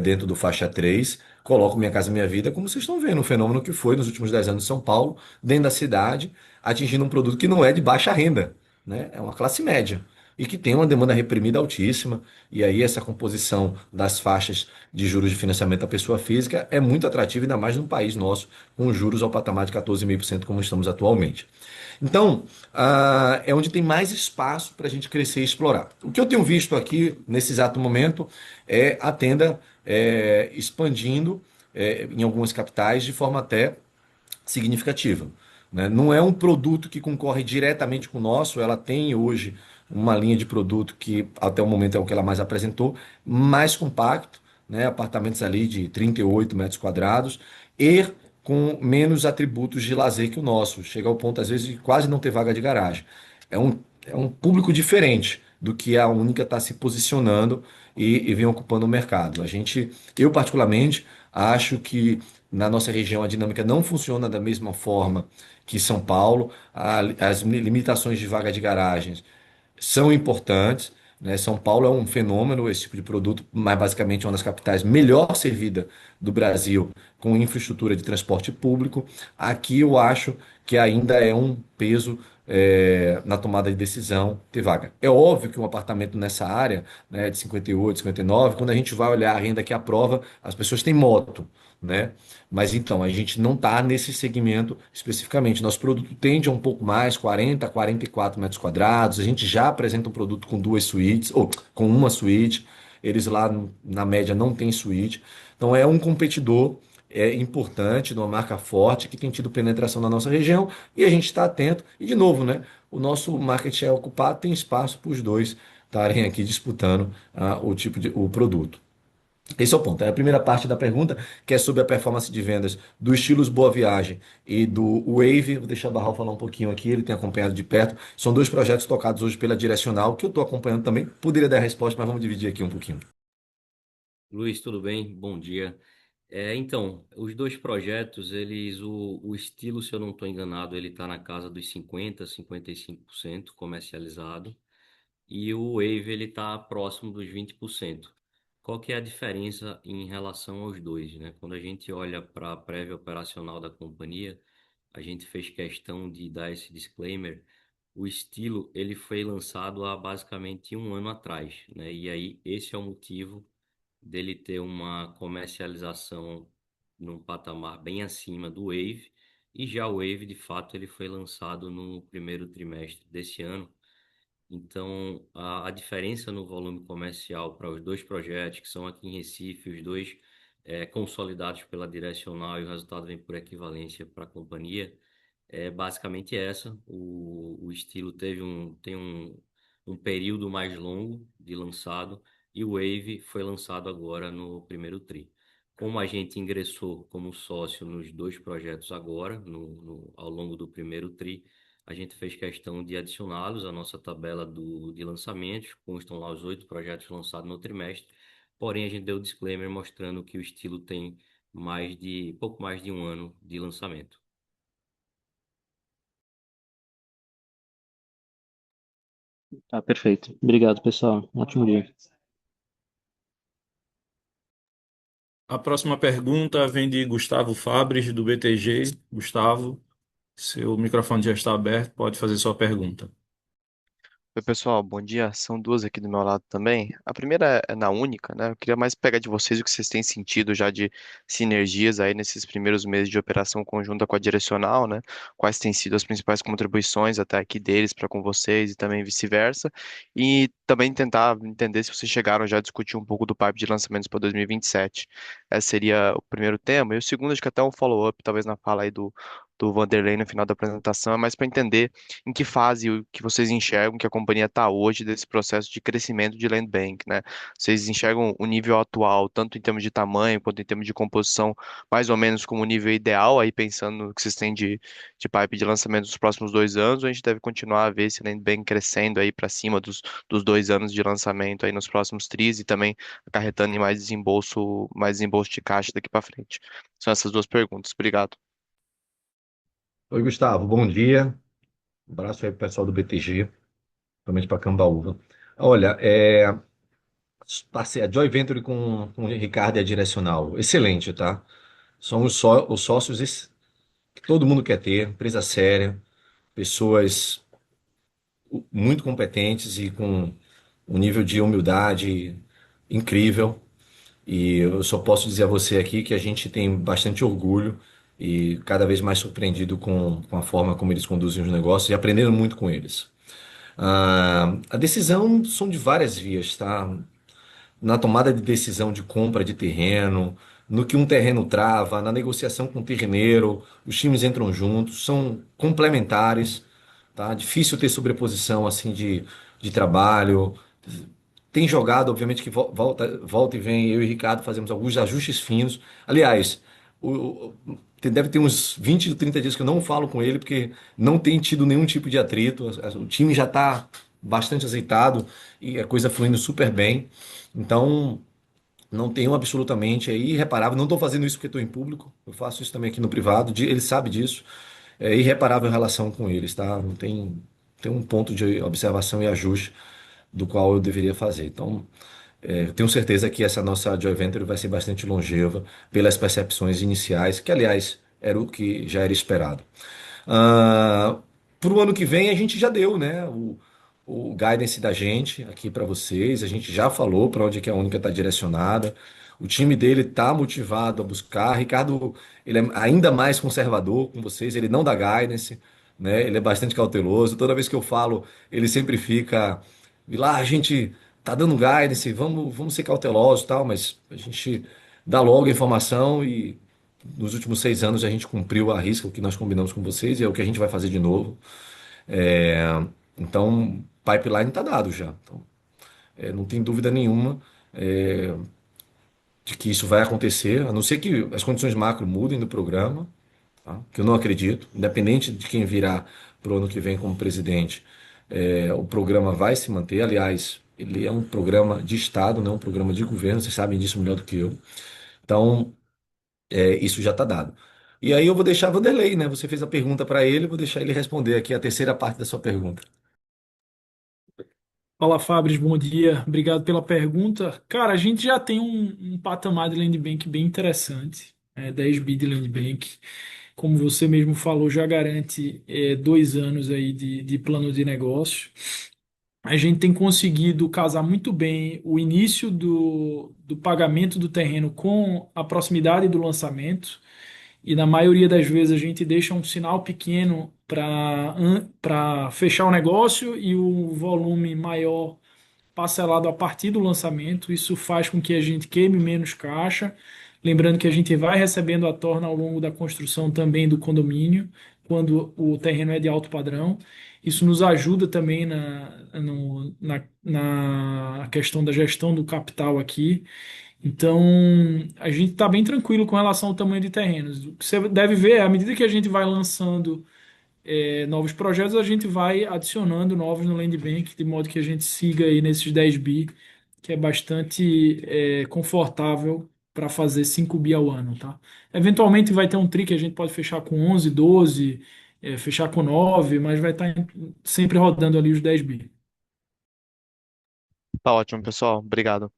dentro do faixa 3. Coloco Minha Casa Minha Vida, como vocês estão vendo, um fenômeno que foi nos últimos 10 anos em São Paulo, dentro da cidade, atingindo um produto que não é de baixa renda, né? É uma classe média. E que tem uma demanda reprimida altíssima, e aí essa composição das faixas de juros de financiamento à pessoa física é muito atrativa, ainda mais num país nosso, com juros ao patamar de 14,5% como estamos atualmente. Então, é onde tem mais espaço para a gente crescer e explorar. O que eu tenho visto aqui, nesse exato momento, é a tenda expandindo em algumas capitais de forma até significativa. Né? Não é um produto que concorre diretamente com o nosso, ela tem hoje uma linha de produto que até o momento é o que ela mais apresentou, mais compacto, né? Apartamentos ali de 38 metros quadrados e com menos atributos de lazer que o nosso. Chega ao ponto, às vezes, de quase não ter vaga de garagem. É um público diferente do que a Única está se posicionando e vem ocupando o mercado. Eu particularmente, acho que na nossa região a dinâmica não funciona da mesma forma que São Paulo. As limitações de vaga de garagens são importantes, né? São Paulo é um fenômeno, esse tipo de produto, mas basicamente é uma das capitais melhor servida do Brasil com infraestrutura de transporte público. Aqui eu acho que ainda é um peso na tomada de decisão ter vaga. É óbvio que um apartamento nessa área, né, de 58, 59, quando a gente vai olhar a renda que aprova, as pessoas têm moto, né? Mas então, a gente não está nesse segmento especificamente. Nosso produto tende a um pouco mais, 40, 44 metros quadrados. A gente já apresenta um produto com duas suítes, ou com uma suíte. Eles lá, na média, não têm suíte. Então, é um competidor importante, de uma marca forte, que tem tido penetração na nossa região. E a gente está atento. E, de novo, né? O nosso market share ocupado tem espaço para os dois estarem aqui disputando o produto. Esse é o ponto. É a primeira parte da pergunta, que é sobre a performance de vendas do Estilos Boa Viagem e do Wave. Vou deixar o Barral falar um pouquinho aqui, ele tem acompanhado de perto. São dois projetos tocados hoje pela Direcional, que eu estou acompanhando também. Poderia dar a resposta, mas vamos dividir aqui um pouquinho. Luiz, tudo bem? Bom dia. Então, os dois projetos, o estilo, se eu não estou enganado, ele está na casa dos 50, 55% comercializado e o Wave ele está próximo dos 20%. Qual que é a diferença em relação aos dois, né? Quando a gente olha para a prévia operacional da companhia, a gente fez questão de dar esse disclaimer. O estilo ele foi lançado há basicamente um ano atrás, né? E aí esse é o motivo dele ter uma comercialização num patamar bem acima do Wave, e já o Wave, de fato, ele foi lançado no primeiro trimestre desse ano. Então, a diferença no volume comercial para os dois projetos, que são aqui em Recife, os dois consolidados pela Direcional, e o resultado vem por equivalência para a companhia, é basicamente essa. O estilo tem um período mais longo de lançado e o Wave foi lançado agora no primeiro TRI. Como a gente ingressou como sócio nos dois projetos agora, ao longo do primeiro TRI, a gente fez questão de adicioná-los à nossa tabela de lançamentos, constam lá os 8 projetos lançados no trimestre, porém a gente deu o disclaimer mostrando que o estilo tem pouco mais de um ano de lançamento. Tá, perfeito. Obrigado, pessoal. Um ótimo dia. A próxima pergunta vem de Gustavo Fabres, do BTG. Gustavo, seu microfone já está aberto, pode fazer sua pergunta. Oi, pessoal, bom dia. São duas aqui do meu lado também. A primeira é na Única, né? Eu queria mais pegar de vocês o que vocês têm sentido já de sinergias aí nesses primeiros meses de operação conjunta com a Direcional, né? Quais têm sido as principais contribuições até aqui deles para com vocês e também vice-versa. E também tentar entender se vocês chegaram já a discutir um pouco do pipe de lançamentos para 2027. Esse seria o primeiro tema. E o segundo, acho que até um follow-up, talvez na fala aí do Vanderlei no final da apresentação, é mais para entender em que fase que vocês enxergam que a companhia está hoje desse processo de crescimento de land bank, né? Vocês enxergam o nível atual, tanto em termos de tamanho quanto em termos de composição, mais ou menos como o nível ideal, aí pensando no que vocês têm de pipe de lançamento nos próximos 2 anos, ou a gente deve continuar a ver esse land bank crescendo aí para cima dos 2 anos de lançamento aí nos próximos tris e também acarretando em mais desembolso de caixa daqui para frente? São essas duas perguntas. Obrigado. Oi, Gustavo, bom dia. Um abraço aí pro pessoal do BTG, principalmente para Cambaúva. Olha, a Joy Venture com o Ricardo e a Direcional, excelente, tá? São os sócios que todo mundo quer ter, empresa séria, pessoas muito competentes e com um nível de humildade incrível. E eu só posso dizer a você aqui que a gente tem bastante orgulho e cada vez mais surpreendido com a forma como eles conduzem os negócios e aprendendo muito com eles. A decisão são de várias vias, tá? Na tomada de decisão de compra de terreno, no que um terreno trava, na negociação com o terreneiro, os times entram juntos, são complementares, tá? Difícil ter sobreposição assim de trabalho. Tem jogado, obviamente, que volta e vem, eu e o Ricardo fazemos alguns ajustes finos. Aliás, deve ter uns 20 ou 30 dias que eu não falo com ele, porque não tem tido nenhum tipo de atrito. O time já está bastante azeitado e a coisa fluindo super bem. Então, não tenho absolutamente, é irreparável. Não estou fazendo isso porque estou em público, eu faço isso também aqui no privado, ele sabe disso. É irreparável a relação com eles, tá? Não tem, tem um ponto de observação e ajuste do qual eu deveria fazer. Então, eu tenho certeza que essa nossa Joy Venture vai ser bastante longeva pelas percepções iniciais, que aliás era o que já era esperado. Ah, para o ano que vem a gente já deu, né? O guidance da gente aqui para vocês. A gente já falou para onde que a Única está direcionada. O time dele está motivado a buscar. Ricardo, ele é ainda mais conservador com vocês. Ele não dá guidance, né? Ele é bastante cauteloso. Toda vez que eu falo, ele sempre fica lá, a gente tá dando guidance, vamos ser cautelosos e tal, mas a gente dá logo a informação e nos últimos 6 anos a gente cumpriu a risca o que nós combinamos com vocês e é o que a gente vai fazer de novo. É, então, pipeline está dado já. Então, não tem dúvida nenhuma de que isso vai acontecer, a não ser que as condições macro mudem do programa, tá? Que eu não acredito, independente de quem virá para o ano que vem como presidente, o programa vai se manter. Aliás, ele é um programa de Estado, não um programa de governo, vocês sabem disso melhor do que eu. Então, isso já está dado. E aí eu vou deixar Vanderlei, né? Você fez a pergunta para ele, vou deixar ele responder aqui a terceira parte da sua pergunta. Fala, Fabris, bom dia. Obrigado pela pergunta. Cara, a gente já tem um patamar de land bank bem interessante, 10 bi de land bank. Como você mesmo falou, já garante 2 anos aí de plano de negócio. A gente tem conseguido casar muito bem o início do pagamento do terreno com a proximidade do lançamento. E na maioria das vezes a gente deixa um sinal pequeno para fechar o negócio e o volume maior parcelado a partir do lançamento. Isso faz com que a gente queime menos caixa. Lembrando que a gente vai recebendo a torna ao longo da construção também do condomínio, quando o terreno é de alto padrão. Isso nos ajuda também na questão da gestão do capital aqui. Então, a gente está bem tranquilo com relação ao tamanho de terrenos. O que você deve ver, à medida que a gente vai lançando novos projetos, a gente vai adicionando novos no Land Bank, de modo que a gente siga aí nesses 10 bi, que é bastante confortável para fazer 5 bi ao ano, tá? Eventualmente vai ter um tri que a gente pode fechar com 11, 12, fechar com 9, mas vai estar sempre rodando ali os 10 bi. Tá ótimo, pessoal. Obrigado.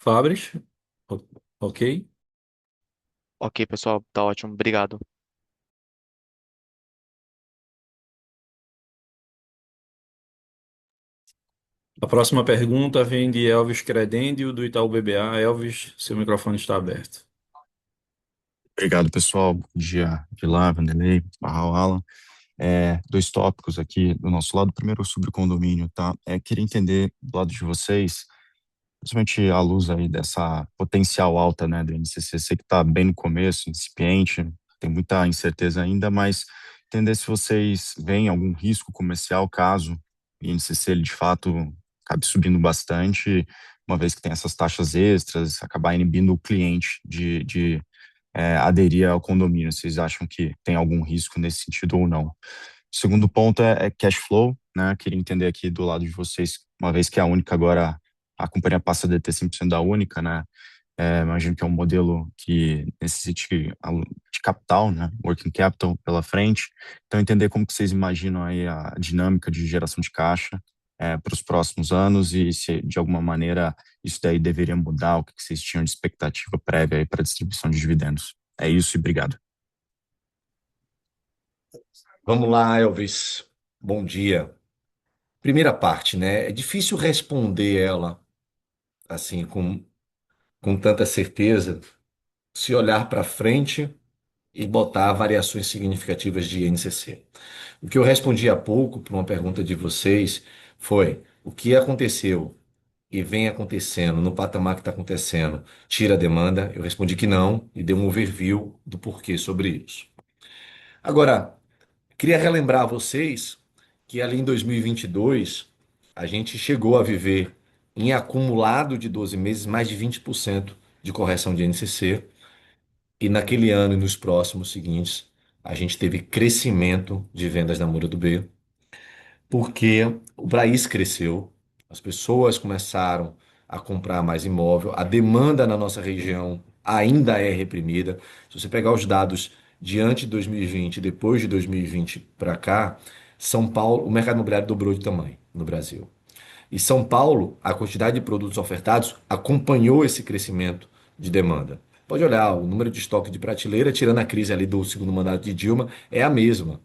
Fabris, ok? Ok, pessoal, tá ótimo. Obrigado. A próxima pergunta vem de Elvis Credendio, do Itaú BBA. Elvis, seu microfone está aberto. Obrigado, pessoal. Bom dia, Vilar, Vanderlei, Barral, Alan. Dois tópicos aqui do nosso lado. Primeiro, sobre o condomínio, tá? Queria entender do lado de vocês, principalmente à luz aí dessa potencial alta, né, do INCC. Sei que está bem no começo, incipiente, tem muita incerteza ainda, mas entender se vocês veem algum risco comercial caso o INCC ele, de fato acabe subindo bastante, uma vez que tem essas taxas extras, acabar inibindo o cliente de aderir ao condomínio. Vocês acham que tem algum risco nesse sentido ou não? O segundo ponto é cash flow, né? Queria entender aqui do lado de vocês, uma vez que a Única agora, a companhia passa a deter 100% da Única, né? Imagino que é um modelo que necessite de capital, né? Working capital pela frente. Então, entender como que vocês imaginam aí a dinâmica de geração de caixa para os próximos anos e se, de alguma maneira, isso daí deveria mudar, o que que vocês tinham de expectativa prévia aí para a distribuição de dividendos. É isso e obrigado. Vamos lá, Elvis. Bom dia. Primeira parte, né? É difícil responder ela assim com tanta certeza se olhar para frente e botar variações significativas de INCC. O que eu respondi há pouco para uma pergunta de vocês foi: o que aconteceu e vem acontecendo no patamar que está acontecendo tira a demanda? Eu respondi que não e dei um overview do porquê sobre isso. Agora, queria relembrar a vocês que ali em 2022 a gente chegou a viver em acumulado de 12 meses mais de 20% de correção de INCC e naquele ano e nos próximos seguintes a gente teve crescimento de vendas na Moura do B, porque o país cresceu, as pessoas começaram a comprar mais imóvel, a demanda na nossa região ainda é reprimida. Se você pegar os dados diante de 2020, depois de 2020 para cá, São Paulo, o mercado imobiliário dobrou de tamanho no Brasil. E São Paulo, a quantidade de produtos ofertados acompanhou esse crescimento de demanda. Pode olhar, o número de estoque de prateleira, tirando a crise ali do segundo mandato de Dilma, é a mesma,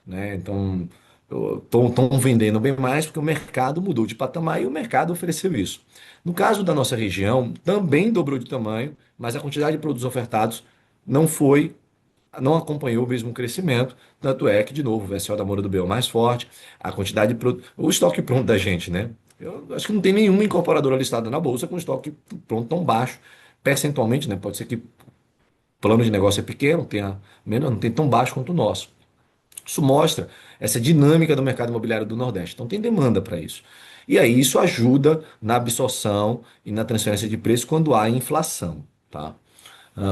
né? Então, estão vendendo bem mais porque o mercado mudou de patamar e o mercado ofereceu isso. No caso da nossa região, também dobrou de tamanho, mas a quantidade de produtos ofertados não foi, não acompanhou o mesmo crescimento. Tanto é que, de novo, o VSO da Moura do B é o mais forte, a quantidade de o estoque pronto da gente, né? Eu acho que não tem nenhuma incorporadora listada na bolsa com estoque pronto tão baixo, percentualmente, né? Pode ser que o plano de negócio é pequeno, tenha menos, não tem tão baixo quanto o nosso. Isso mostra essa dinâmica do mercado imobiliário do Nordeste. Então tem demanda para isso. E aí isso ajuda na absorção e na transferência de preço quando há inflação, tá?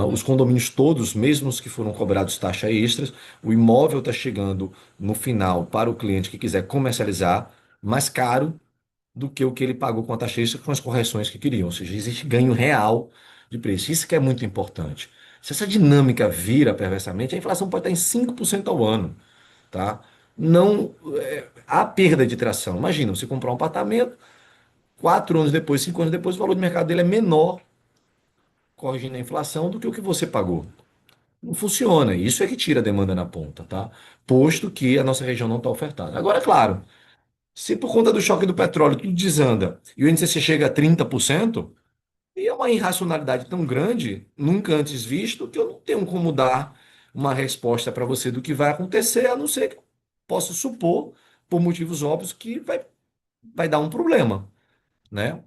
Os condomínios todos, mesmo os que foram cobrados taxa extras, o imóvel está chegando no final para o cliente que quiser comercializar mais caro do que o que ele pagou com a taxa extra com as correções que queriam. Ou seja, existe ganho real de preço. Isso que é muito importante. Se essa dinâmica vira perversamente, a inflação pode estar em 5% ao ano, tá? Não há perda de tração. Imagina, você comprar um apartamento, 4 anos depois, 5 anos depois, o valor de mercado dele é menor, corrigindo a inflação, do que o que você pagou. Não funciona. Isso é que tira a demanda na ponta, tá? Posto que a nossa região não está ofertada. Agora, é claro, se por conta do choque do petróleo tudo desanda e o INCC chega a 30%, e é uma irracionalidade tão grande, nunca antes visto, que eu não tenho como dar uma resposta para você do que vai acontecer, a não ser que eu possa supor, por motivos óbvios, que vai dar um problema, né?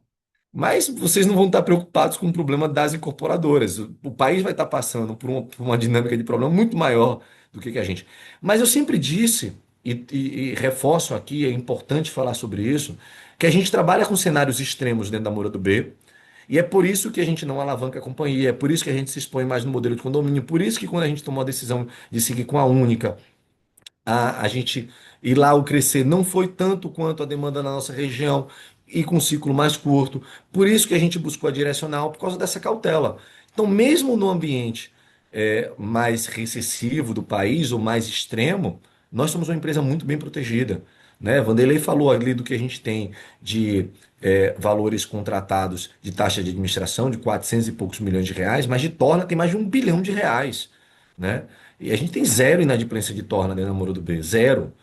Mas vocês não vão estar preocupados com o problema das incorporadoras. O país vai estar passando por uma dinâmica de problema muito maior do que a gente. Mas eu sempre disse, e reforço aqui, é importante falar sobre isso, que a gente trabalha com cenários extremos dentro da Moura do B, e é por isso que a gente não alavanca a companhia, é por isso que a gente se expõe mais no modelo de condomínio, por isso que quando a gente tomou a decisão de seguir com a Única, a gente ir lá o crescer não foi tanto quanto a demanda na nossa região e com um ciclo mais curto. Por isso que a gente buscou a direcional, por causa dessa cautela. Então, mesmo no ambiente mais recessivo do país ou mais extremo, nós somos uma empresa muito bem protegida. né? Vanderlei falou ali do que a gente tem de valores contratados de taxa de administração de 400 e poucos milhões de reais, mas de torna tem mais de 1 bilhão de reais, né? E a gente tem zero inadimplência de torna dentro da Moro do B, zero.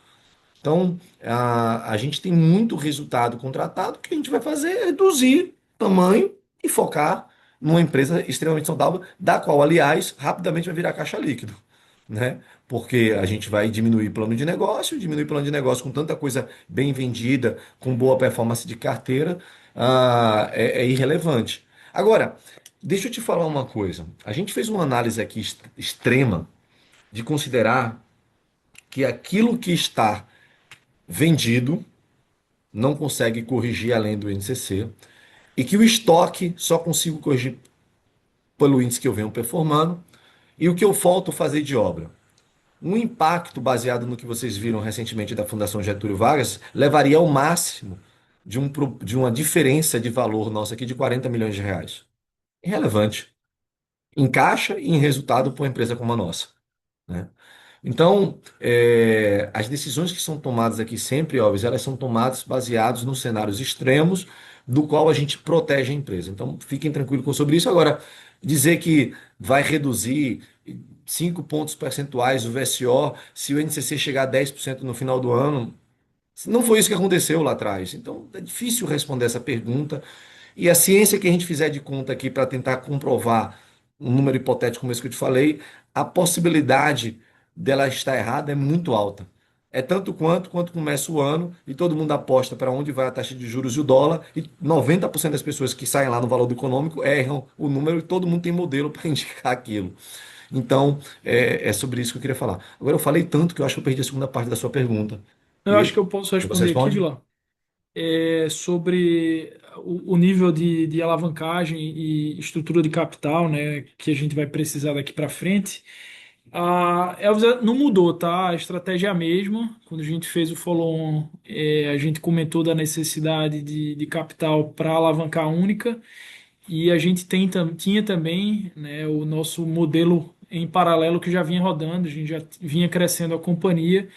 Então, a gente tem muito resultado contratado. O que a gente vai fazer é reduzir tamanho e focar numa empresa extremamente saudável, da qual, aliás, rapidamente vai virar caixa líquido, né? Porque a gente vai diminuir plano de negócio com tanta coisa bem vendida, com boa performance de carteira, é irrelevante. Agora, deixa eu te falar uma coisa. A gente fez uma análise aqui extrema de considerar que aquilo que está vendido não consegue corrigir além do INCC e que o estoque só consigo corrigir pelo índice que eu venho performando e o que eu falto fazer de obra. Um impacto baseado no que vocês viram recentemente da Fundação Getúlio Vargas levaria ao máximo de uma diferença de valor nossa aqui de 40 milhões de reais. Irrelevante. Em caixa e em resultado para uma empresa como a nossa, né? Então, as decisões que são tomadas aqui sempre, óbvias, elas são tomadas baseadas nos cenários extremos do qual a gente protege a empresa. Então, fiquem tranquilos sobre isso. Agora, dizer que vai reduzir 5 pontos percentuais o VSO se o INCC chegar a 10% no final do ano, não foi isso que aconteceu lá atrás. Então, é difícil responder essa pergunta. E a ciência que a gente fizer de conta aqui para tentar comprovar um número hipotético como esse que eu te falei, a possibilidade dela estar errada é muito alta. É tanto quanto começa o ano e todo mundo aposta para onde vai a taxa de juros e o dólar, e 90% das pessoas que saem lá no valor do econômico erram o número e todo mundo tem modelo para indicar aquilo. Então, é sobre isso que eu queria falar. Agora, eu falei tanto que eu acho que eu perdi a segunda parte da sua pergunta. Eu acho E que eu posso você responder aqui, responde? Vilar. Sobre o nível de alavancagem e estrutura de capital, né, que a gente vai precisar daqui para frente. A Elvis não mudou, tá? A estratégia é a mesma. Quando a gente fez o follow-on, a gente comentou da necessidade de capital para alavancar única e a gente tinha também, né, o nosso modelo em paralelo que já vinha rodando, a gente já vinha crescendo a companhia,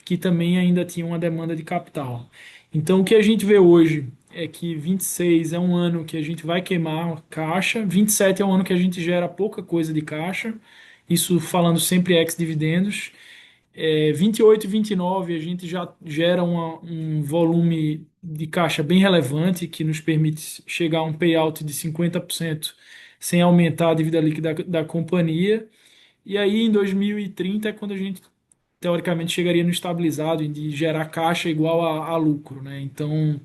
que também ainda tinha uma demanda de capital. Então, o que a gente vê hoje é que 26 é um ano que a gente vai queimar caixa, 27 é um ano que a gente gera pouca coisa de caixa, isso falando sempre ex-dividendos. 28 e 29 a gente já gera um volume de caixa bem relevante que nos permite chegar a um payout de 50% sem aumentar a dívida líquida da companhia. E aí em 2030 é quando a gente teoricamente chegaria no estabilizado e de gerar caixa igual a lucro, né? Então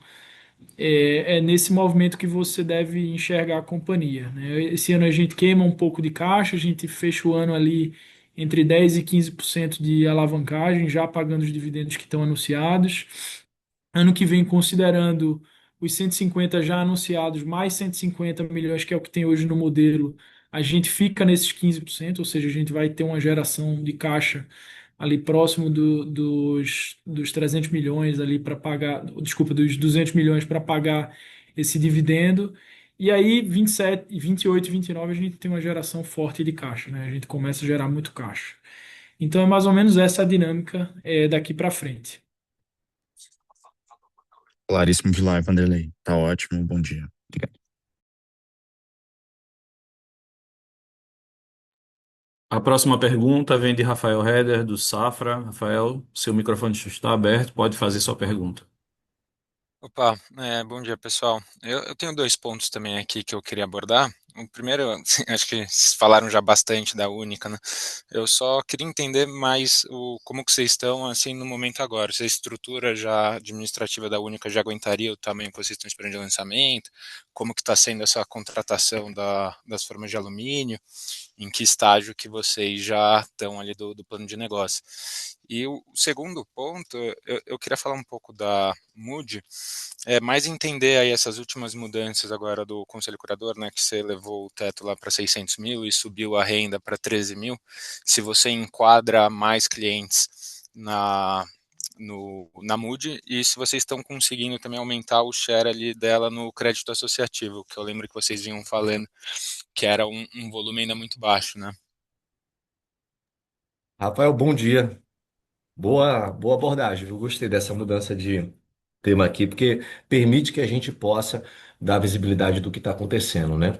é nesse movimento que você deve enxergar a companhia, né? Esse ano a gente queima um pouco de caixa, a gente fecha o ano ali entre 10 e 15% de alavancagem, já pagando os dividendos que estão anunciados. Ano que vem, considerando os 150 já anunciados, mais 150 milhões, que é o que tem hoje no modelo, a gente fica nesses 15%, ou seja, a gente vai ter uma geração de caixa ali próximo dos 300 milhões ali para pagar, desculpa, dos 200 milhões para pagar esse dividendo. E aí, 27, 28 e 29 a gente tem uma geração forte de caixa, né? A gente começa a gerar muito caixa. Então é mais ou menos essa a dinâmica daqui para frente. Claríssimo, Vilar, Vanderlei. Tá ótimo, bom dia. Obrigado. A próxima pergunta vem de Rafael Heder, do Safra. Rafael, seu microfone está aberto, pode fazer sua pergunta. Opa, bom dia pessoal. Eu tenho dois pontos também aqui que eu queria abordar. O primeiro, acho que vocês falaram já bastante da Única, né? Eu só queria entender mais como que vocês estão assim no momento agora. Se a estrutura já administrativa da Única já aguentaria o tamanho que vocês estão esperando de lançamento? Como que está sendo essa contratação das formas de alumínio? Em que estágio que vocês já estão ali do plano de negócio? E o segundo ponto, eu queria falar um pouco da Mood, mais entender aí essas últimas mudanças agora do Conselho Curador, né, que você levou o teto lá para 600 mil e subiu a renda para 13 mil, se você enquadra mais clientes na Mood e se vocês estão conseguindo também aumentar o share ali dela no crédito associativo, que eu lembro que vocês vinham falando que era um volume ainda muito baixo, né? Rafael, bom dia. Boa abordagem. Eu gostei dessa mudança de tema aqui, porque permite que a gente possa dar visibilidade do que está acontecendo, né?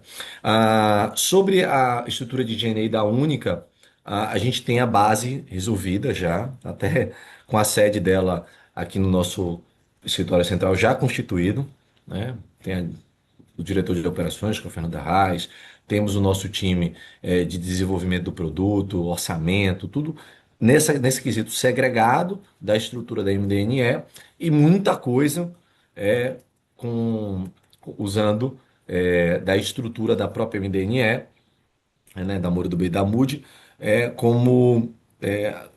Sobre a estrutura de G&A da Única, a gente tem a base resolvida já, até com a sede dela aqui no nosso escritório central já constituído, né? Tem o diretor de operações, que é o Fernando Arraes, temos o nosso time de desenvolvimento do produto, orçamento, tudo nesse quesito segregado da estrutura da MDNE e muita coisa é, com, usando da estrutura da própria MDNE, né, da Moura do B e da MUD, como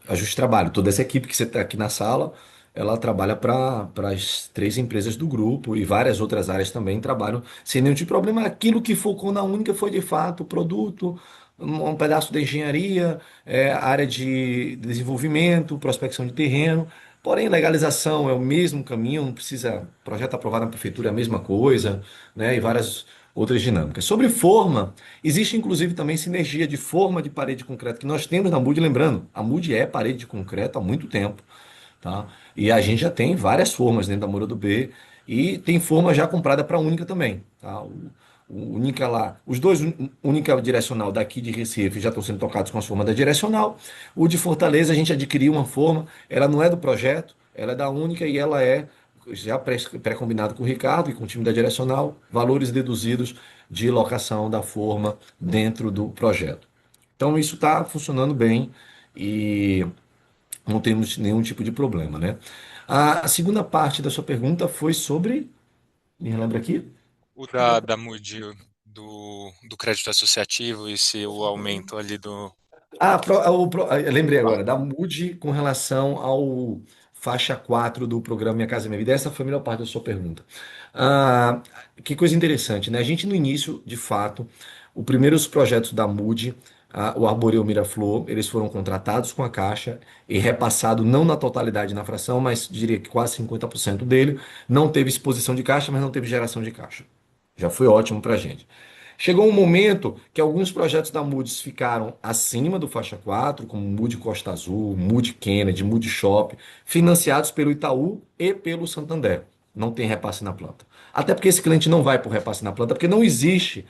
ajuste de trabalho. Toda essa equipe que você está aqui na sala, ela trabalha para as três empresas do grupo e várias outras áreas também trabalham sem nenhum tipo de problema. Aquilo que focou na única foi de fato o produto, um pedaço da engenharia, a área de desenvolvimento, prospecção de terreno. Porém, legalização é o mesmo caminho, não precisa, projeto aprovado na prefeitura é a mesma coisa, né? E várias outras dinâmicas. Sobre forma, existe inclusive também sinergia de forma de parede de concreto que nós temos na MUD, lembrando, a MUD é parede de concreto há muito tempo, tá? E a gente já tem várias formas dentro da Moura do B e tem forma já comprada para a Única também, tá? O Única lá, os dois Única direcional daqui de Recife já estão sendo tocados com as formas da direcional. O de Fortaleza a gente adquiriu uma forma, ela não é do projeto, ela é da Única e ela é já pré-combinado com o Ricardo e com o time da direcional, valores deduzidos de locação da forma dentro do projeto. Então isso está funcionando bem e não temos nenhum tipo de problema, né? A segunda parte da sua pergunta foi sobre, me relembra aqui? O da MUD, do crédito associativo e se o aumento ali do. Eu lembrei agora, da MUD com relação ao faixa 4 do programa Minha Casa Minha Vida. Essa foi a melhor parte da sua pergunta. Ah, que coisa interessante, né? A gente no início, de fato, os primeiros projetos da MUD, o Arborê e o Miraflor, eles foram contratados com a Caixa e repassado não na totalidade na fração, mas diria que quase 50% dele. Não teve exposição de caixa, mas não teve geração de caixa. Já foi ótimo para a gente. Chegou um momento que alguns projetos da Moody's ficaram acima do faixa 4, como Moody Costa Azul, Moody Kennedy, Moody Shop, financiados pelo Itaú e pelo Santander. Não tem repasse na planta. Até porque esse cliente não vai por repasse na planta, porque não existe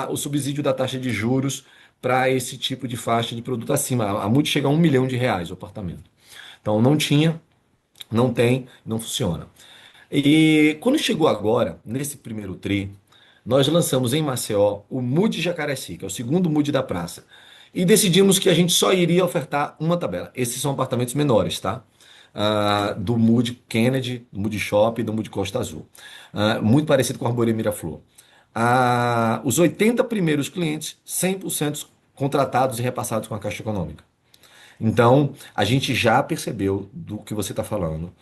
o subsídio da taxa de juros para esse tipo de faixa de produto acima. A Moody chega a R$ 1 milhão o apartamento. Então não tinha, não tem, não funciona. E quando chegou agora, nesse primeiro tri, nós lançamos em Maceió o Mood Jacareci, que é o segundo Mood da praça. E decidimos que a gente só iria ofertar uma tabela. Esses são apartamentos menores, tá? Do Mood Kennedy, do Mood Shop e do Mood Costa Azul. Muito parecido com o Arborê Miraflor. Os 80 primeiros clientes, 100% contratados e repassados com a Caixa Econômica. Então, a gente já percebeu do que você está falando,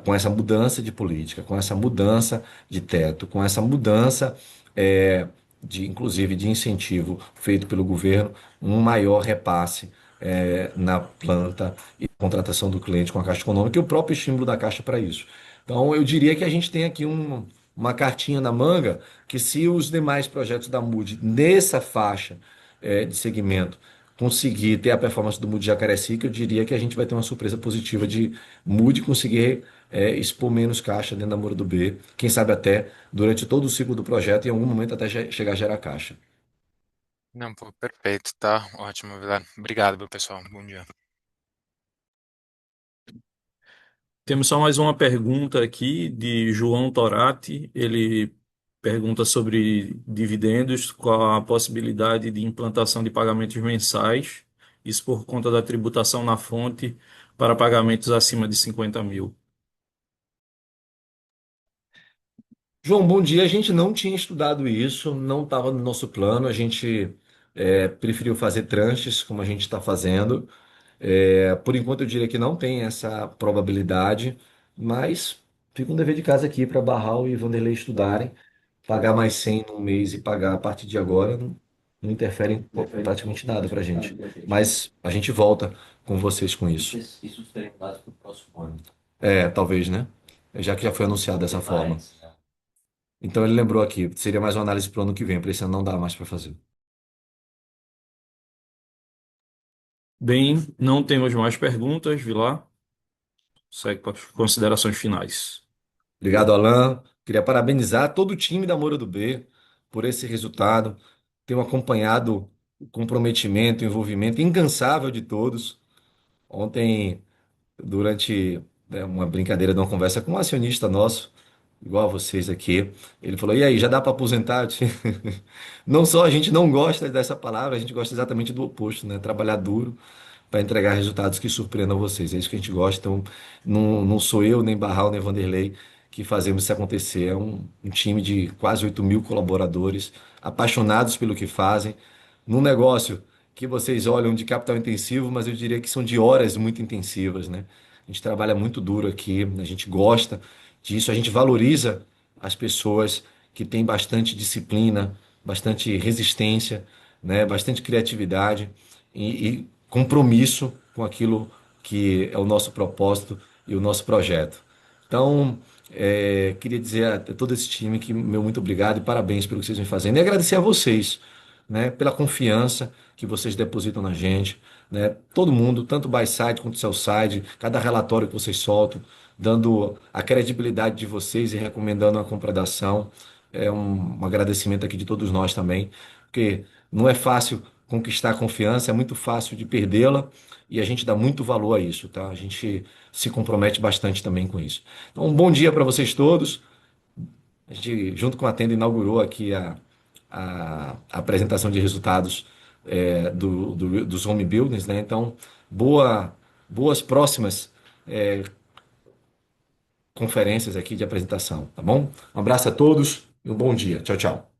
com essa mudança de política, com essa mudança de teto, com essa mudança, inclusive, de incentivo feito pelo governo, um maior repasse, na planta e contratação do cliente com a Caixa Econômica e o próprio estímulo da Caixa para isso. Então, eu diria que a gente tem aqui uma cartinha na manga que se os demais projetos da MUD nessa faixa, de segmento conseguir ter a performance do Moody Jacarecica, eu diria que a gente vai ter uma surpresa positiva de Moody conseguir expor menos caixa dentro da Moura do B, quem sabe até durante todo o ciclo do projeto, em algum momento até chegar a gerar caixa. Não, pô, perfeito, tá? Ótimo, Vilar. Obrigado, meu pessoal. Bom dia. Temos só mais uma pergunta aqui de João Torati. Ele pergunta sobre dividendos, qual a possibilidade de implantação de pagamentos mensais, isso por conta da tributação na fonte para pagamentos acima de 50 mil. João, bom dia. A gente não tinha estudado isso, não estava no nosso plano. A gente preferiu fazer tranches, como a gente está fazendo. Por enquanto, eu diria que não tem essa probabilidade, mas fica um dever de casa aqui para Barral e Vanderlei estudarem. Pagar mais 100 no mês e pagar a partir de agora não interfere em praticamente nada para a gente. Mas a gente volta com vocês com isso. Isso seria para o próximo ano. Talvez, né? Já que já foi anunciado dessa forma. Então ele lembrou aqui, seria mais uma análise para o ano que vem, para esse ano não dá mais para fazer. Bem, não temos mais perguntas, Vilar. Segue para as considerações finais. Obrigado, Alan. Queria parabenizar todo o time da Moura do B por esse resultado. Tenho acompanhado o comprometimento, o envolvimento incansável de todos. Ontem, durante uma brincadeira de uma conversa com um acionista nosso, igual a vocês aqui, ele falou: E aí, já dá para aposentar? Eu disse, não só a gente não gosta dessa palavra, a gente gosta exatamente do oposto, né? Trabalhar duro para entregar resultados que surpreendam vocês. É isso que a gente gosta. Então, não sou eu, nem Barral, nem Vanderlei que fazemos isso acontecer. É um time de quase 8.000 colaboradores, apaixonados pelo que fazem, num negócio que vocês olham de capital intensivo, mas eu diria que são de horas muito intensivas, né? A gente trabalha muito duro aqui, a gente gosta disso, a gente valoriza as pessoas que têm bastante disciplina, bastante resistência, né? Bastante criatividade e compromisso com aquilo que é o nosso propósito e o nosso projeto. Então, queria dizer a todo esse time que meu muito obrigado e parabéns pelo que vocês vêm fazendo. E agradecer a vocês, né, pela confiança que vocês depositam na gente, né? Todo mundo, tanto o buy side quanto o sell side, cada relatório que vocês soltam, dando a credibilidade de vocês e recomendando a compra da ação. É um agradecimento aqui de todos nós também, porque não é fácil conquistar a confiança, é muito fácil de perdê-la e a gente dá muito valor a isso, tá? A gente se compromete bastante também com isso. Então, um bom dia para vocês todos. A gente, junto com a Tenda, inaugurou aqui a apresentação de resultados dos home buildings, né? Então, boas próximas conferências aqui de apresentação, tá bom? Um abraço a todos e um bom dia. Tchau, tchau.